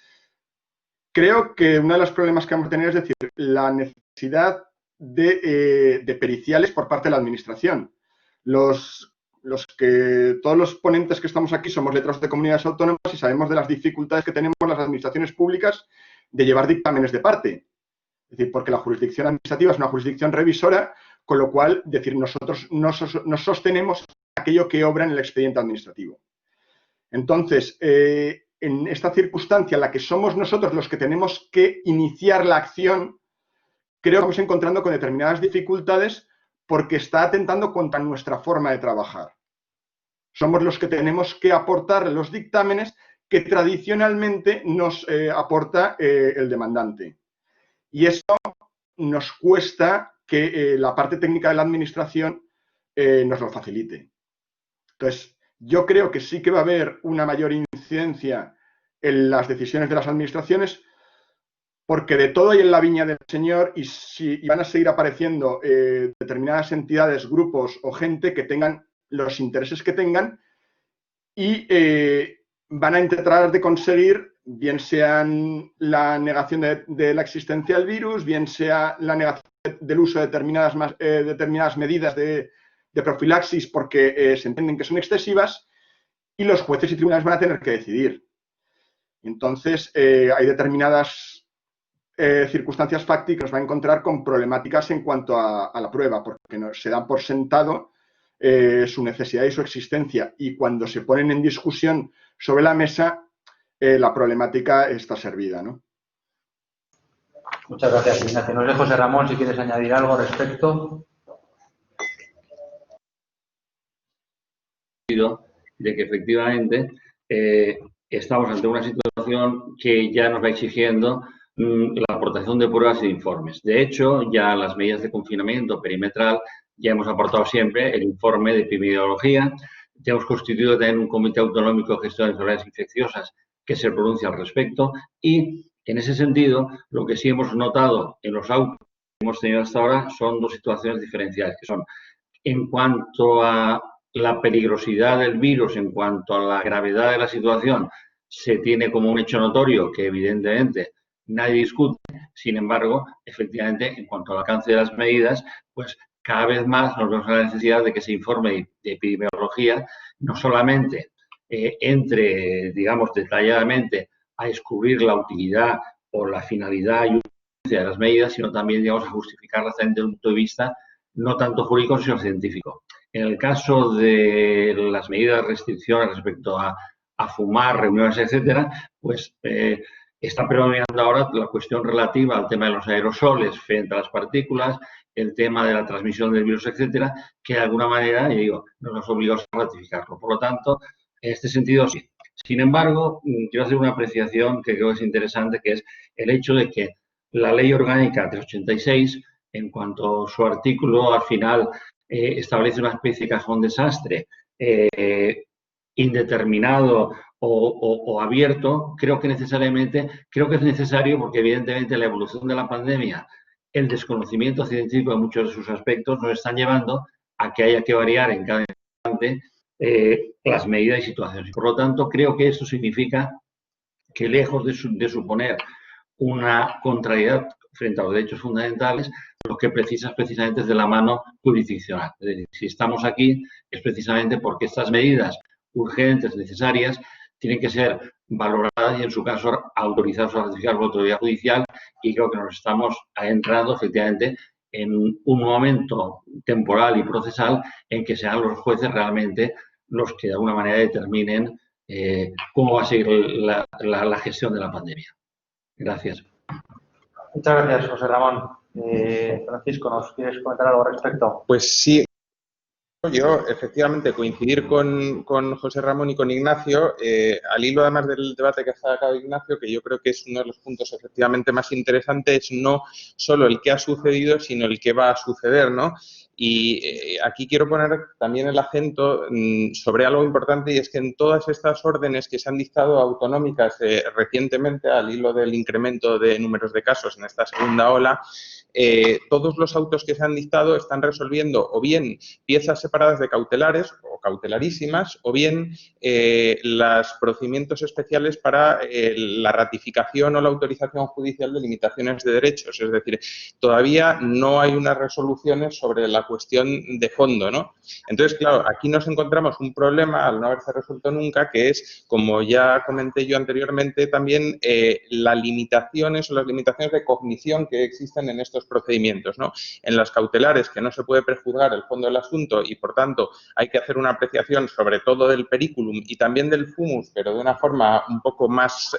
creo que uno de los problemas que vamos a tener es decir, la necesidad de periciales por parte de la Administración. Todos los ponentes que estamos aquí somos letrados de comunidades autónomas y sabemos de las dificultades que tenemos las administraciones públicas de llevar dictámenes de parte. Es decir, porque la jurisdicción administrativa es una jurisdicción revisora, con lo cual, nosotros nos sostenemos aquello que obra en el expediente administrativo. Entonces, en esta circunstancia en la que somos nosotros los que tenemos que iniciar la acción, creo que estamos encontrando con determinadas dificultades porque está atentando contra nuestra forma de trabajar. Somos los que tenemos que aportar los dictámenes que tradicionalmente nos aporta el demandante. Y eso nos cuesta que la parte técnica de la administración nos lo facilite. Entonces, yo creo que sí que va a haber una mayor incidencia en las decisiones de las administraciones, porque de todo hay en la viña del Señor y van a seguir apareciendo determinadas entidades, grupos o gente que tengan los intereses que tengan y van a intentar de conseguir, bien sean la negación de la existencia del virus, bien sea la negación del uso de determinadas medidas de profilaxis porque se entienden que son excesivas, y los jueces y tribunales van a tener que decidir. Entonces, hay determinadas circunstancias fácticas que nos va a encontrar con problemáticas en cuanto a la prueba, porque se dan por sentado su necesidad y su existencia, y cuando se ponen en discusión sobre la mesa, la problemática está servida, ¿no? Muchas gracias, Ignacio. No sé, José Ramón, si quieres añadir algo al respecto. De que efectivamente estamos ante una situación que ya nos va exigiendo la aportación de pruebas e informes. De hecho, ya las medidas de confinamiento perimetral ya hemos aportado siempre el informe de epidemiología. Ya hemos constituido también un comité autonómico de gestión de enfermedades infecciosas que se pronuncia al respecto, y en ese sentido lo que sí hemos notado en los autos que hemos tenido hasta ahora son dos situaciones diferenciales, que son en cuanto a la peligrosidad del virus, en cuanto a la gravedad de la situación, se tiene como un hecho notorio que evidentemente nadie discute. Sin embargo, efectivamente, en cuanto al alcance de las medidas, pues cada vez más nos vemos a la necesidad de que ese informe de epidemiología no solamente entre, digamos, detalladamente a descubrir la utilidad o la finalidad y utilidad de las medidas, sino también, digamos, a justificarlas desde un punto de vista no tanto jurídico, sino científico. En el caso de las medidas de restricción respecto a fumar, reuniones, etcétera, pues está predominando ahora la cuestión relativa al tema de los aerosoles frente a las partículas, el tema de la transmisión del virus, etcétera, que de alguna manera, yo digo, nos obliga a ratificarlo. Por lo tanto, en este sentido, sí. Sin embargo, quiero hacer una apreciación que creo que es interesante, que es el hecho de que la Ley Orgánica 386, en cuanto a su artículo, al final establece una especie de cajón desastre indeterminado o abierto, creo que es necesario porque evidentemente la evolución de la pandemia, el desconocimiento científico de muchos de sus aspectos nos están llevando a que haya que variar en cada instante las medidas y situaciones. Por lo tanto, creo que esto significa que lejos de suponer una contrariedad frente a los derechos fundamentales, lo que precisa es precisamente de la mano jurisdiccional. Es decir, si estamos aquí es precisamente porque estas medidas urgentes, necesarias, tienen que ser valoradas y, en su caso, autorizadas o ratificadas por la autoridad judicial, y creo que nos estamos adentrando, efectivamente, en un momento temporal y procesal en que sean los jueces realmente los que, de alguna manera, determinen cómo va a seguir la gestión de la pandemia. Gracias. Muchas gracias, José Ramón. Francisco, ¿nos quieres comentar algo al respecto? Pues sí. Yo, efectivamente, coincidir con José Ramón y con Ignacio, al hilo además del debate que ha sacado Ignacio, que yo creo que es uno de los puntos efectivamente más interesantes, no solo el que ha sucedido, sino el que va a suceder, ¿no? Y aquí quiero poner también el acento sobre algo importante, y es que en todas estas órdenes que se han dictado autonómicas recientemente, al hilo del incremento de números de casos en esta segunda ola, todos los autos que se han dictado están resolviendo o bien piezas separadas de cautelares o cautelarísimas, o bien los procedimientos especiales para la ratificación o la autorización judicial de limitaciones de derechos. Es decir, todavía no hay unas resoluciones sobre la cuestión de fondo, ¿no? Entonces, claro, aquí nos encontramos un problema al no haberse resuelto nunca, que es, como ya comenté yo anteriormente, también las limitaciones de cognición que existen en estos procedimientos, ¿no? En las cautelares, que no se puede prejuzgar el fondo del asunto y, por tanto, hay que hacer una apreciación sobre todo del periculum y también del fumus, pero de una forma un poco más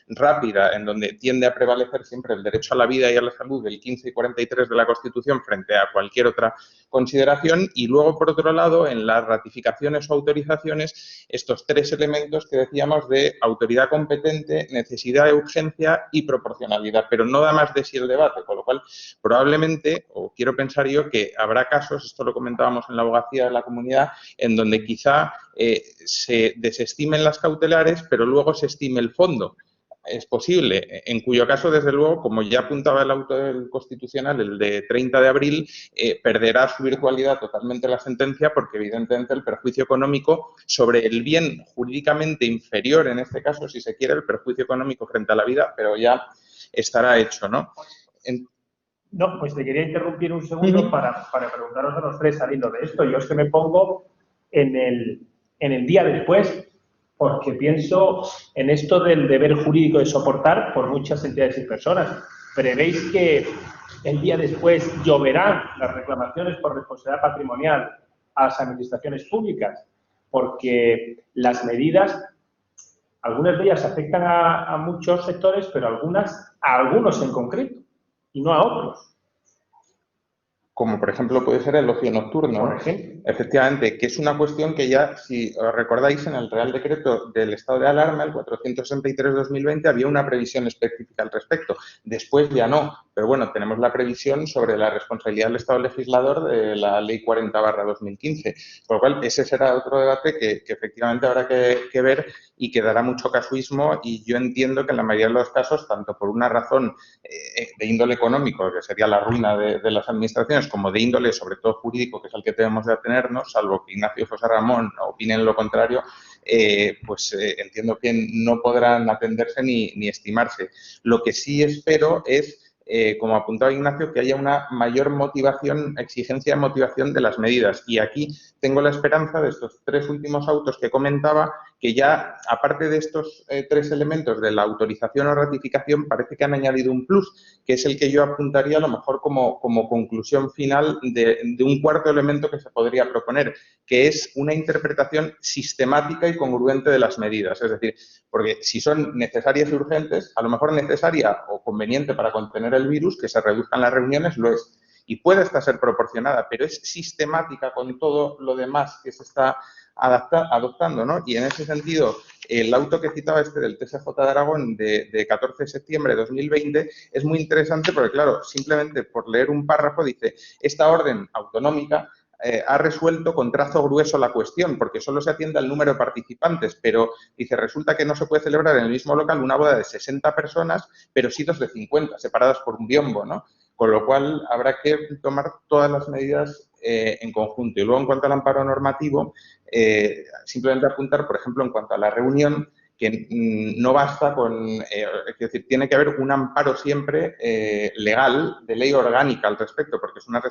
rápida, en donde tiende a prevalecer siempre el derecho a la vida y a la salud del 15 y 43 de la Constitución frente a cualquier otra consideración. Y luego, por otro lado, en las ratificaciones o autorizaciones, estos tres elementos que decíamos de autoridad competente, necesidad de urgencia y proporcionalidad, pero no da más de sí el debate, con lo cual probablemente, o quiero pensar yo, que habrá casos, esto lo comentábamos en la abogacía de la comunidad, en donde quizá se desestimen las cautelares, pero luego se estime el fondo. Es posible, en cuyo caso, desde luego, como ya apuntaba el auto del Constitucional, el de 30 de abril, perderá su virtualidad totalmente la sentencia porque, evidentemente, el perjuicio económico sobre el bien jurídicamente inferior, en este caso, si se quiere, el perjuicio económico frente a la vida, pero ya estará hecho, ¿no? No, pues te quería interrumpir un segundo para preguntaros a los tres al hilo de esto. Yo es que me pongo en el día después, porque pienso en esto del deber jurídico de soportar por muchas entidades y personas. ¿Prevéis que el día después lloverán las reclamaciones por responsabilidad patrimonial a las administraciones públicas? Porque las medidas, algunas de ellas afectan a muchos sectores, pero algunas a algunos en concreto y no a otros. Como, por ejemplo, puede ser el ocio nocturno. Por ejemplo. Efectivamente, que es una cuestión que ya, si os recordáis, en el Real Decreto del Estado de Alarma, el 463/2020, había una previsión específica al respecto. Después ya no, pero bueno, tenemos la previsión sobre la responsabilidad del Estado legislador de la Ley 40/2015. Por lo cual, ese será otro debate que efectivamente habrá que ver y que dará mucho casuismo, y yo entiendo que en la mayoría de los casos, tanto por una razón de índole económico, que sería la ruina de las administraciones, como de índole, sobre todo jurídico, que es el que debemos de atenernos, salvo que Ignacio y José Ramón opinen lo contrario, entiendo que no podrán atenderse ni estimarse. Lo que sí espero es, como apuntaba Ignacio, que haya una mayor motivación, exigencia de motivación de las medidas. Y aquí tengo la esperanza de estos tres últimos autos que comentaba, que ya, aparte de estos tres elementos de la autorización o ratificación, parece que han añadido un plus, que es el que yo apuntaría a lo mejor como conclusión final de un cuarto elemento que se podría proponer, que es una interpretación sistemática y congruente de las medidas. Es decir, porque si son necesarias y urgentes, a lo mejor necesaria o conveniente para contener el virus, que se reduzcan las reuniones, lo es. Y puede hasta ser proporcionada, pero es sistemática con todo lo demás que se está adoptando, ¿no? Y en ese sentido, el auto que citaba del TSJ de Aragón de 14 de septiembre de 2020 es muy interesante porque, claro, simplemente por leer un párrafo dice: esta orden autonómica ha resuelto con trazo grueso la cuestión, porque solo se atiende al número de participantes, pero dice, resulta que no se puede celebrar en el mismo local una boda de 60 personas, pero sí dos de 50, separadas por un biombo, ¿no? Con lo cual, habrá que tomar todas las medidas en conjunto. Y luego, en cuanto al amparo normativo, simplemente apuntar, por ejemplo, en cuanto a la reunión, que no basta con, es decir, tiene que haber un amparo siempre legal, de ley orgánica al respecto, porque es una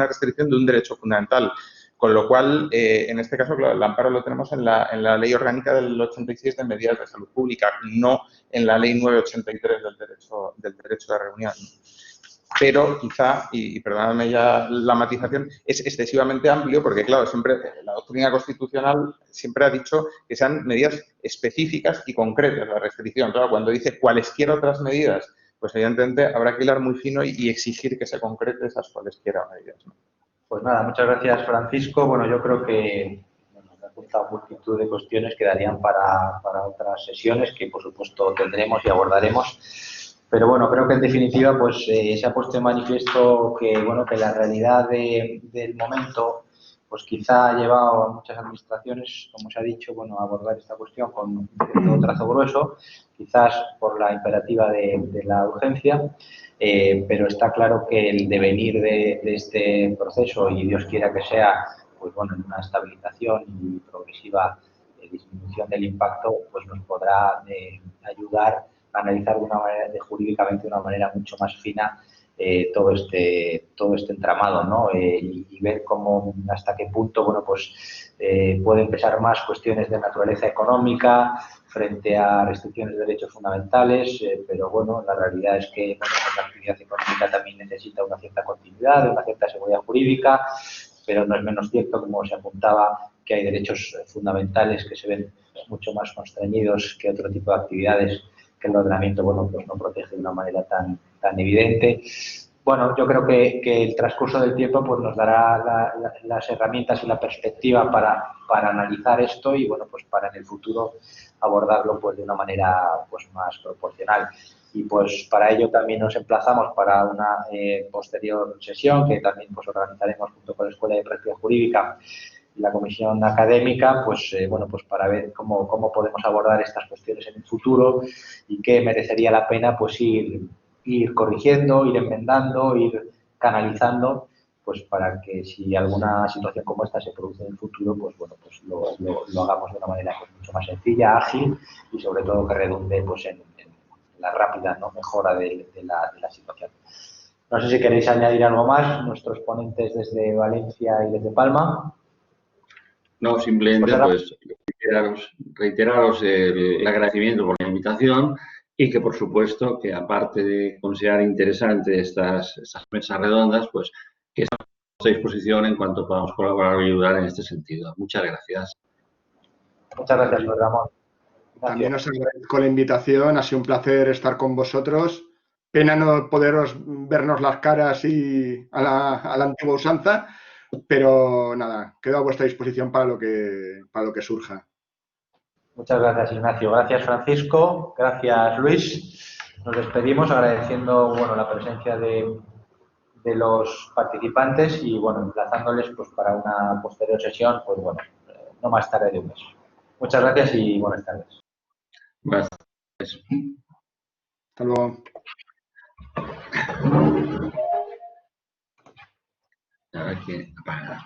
restricción de un derecho fundamental. Con lo cual, en este caso, claro, el amparo lo tenemos en la ley orgánica del 86 de medidas de salud pública, no en la ley 983 del derecho de reunión. Pero quizá, y perdonadme ya la matización, es excesivamente amplio porque, claro, siempre la doctrina constitucional siempre ha dicho que sean medidas específicas y concretas la restricción. Claro, cuando dice cualesquiera otras medidas, pues evidentemente habrá que hilar muy fino y exigir que se concrete esas cualesquiera medidas, ¿no? Pues nada, muchas gracias, Francisco. Bueno, yo creo que nos ha apuntado multitud de cuestiones que darían para otras sesiones que, por supuesto, tendremos y abordaremos. Pero bueno, creo que en definitiva pues se ha puesto en manifiesto que, bueno, que la realidad del momento pues quizá ha llevado a muchas administraciones, como se ha dicho, bueno, a abordar esta cuestión con un cierto trazo grueso, quizás por la imperativa de la urgencia, pero está claro que el devenir de este proceso, y Dios quiera que sea, pues bueno, en una estabilización y progresiva disminución del impacto, pues nos podrá ayudar a analizar jurídicamente de una manera mucho más fina todo este entramado, ¿no? Y ver cómo, hasta qué punto, bueno, pues pueden pesar más cuestiones de naturaleza económica frente a restricciones de derechos fundamentales, pero bueno, la realidad es que, bueno, la actividad económica también necesita una cierta continuidad, una cierta seguridad jurídica, pero no es menos cierto, como se apuntaba, que hay derechos fundamentales que se ven mucho más constreñidos que otro tipo de actividades que el ordenamiento, bueno, pues no protege de una manera tan evidente. Bueno, yo creo que el transcurso del tiempo pues nos dará las herramientas y la perspectiva para analizar esto y, bueno, pues para en el futuro abordarlo pues de una manera pues más proporcional. Y pues para ello también nos emplazamos para una posterior sesión que también pues organizaremos junto con la Escuela de Práctica Jurídica y la Comisión Académica, pues bueno, pues para ver cómo podemos abordar estas cuestiones en el futuro y qué merecería la pena pues ir corrigiendo, ir enmendando, ir canalizando, pues para que si alguna situación como esta se produce en el futuro, pues bueno, pues lo hagamos de una manera pues, mucho más sencilla, ágil y sobre todo que redunde pues en la rápida, ¿no?, mejora de la situación. No sé si queréis añadir algo más, nuestros ponentes desde Valencia y desde Palma. No, simplemente pues reiteraros el agradecimiento por la invitación y que, por supuesto, que aparte de considerar interesantes estas mesas redondas, pues que estamos a vuestra disposición en cuanto podamos colaborar y ayudar en este sentido. Muchas gracias. Muchas gracias, Luis Ramón. También os agradezco la invitación, ha sido un placer estar con vosotros. Pena no poderos vernos las caras y a la antigua usanza, pero nada, quedo a vuestra disposición para lo que surja. Muchas gracias, Ignacio. Gracias, Francisco. Gracias, Luis. Nos despedimos agradeciendo, bueno, la presencia de los participantes y, bueno, emplazándoles pues para una posterior sesión, pues bueno, no más tarde de un mes. Muchas gracias y buenas tardes. Buenas tardes. Hasta luego. Ahora que apagar.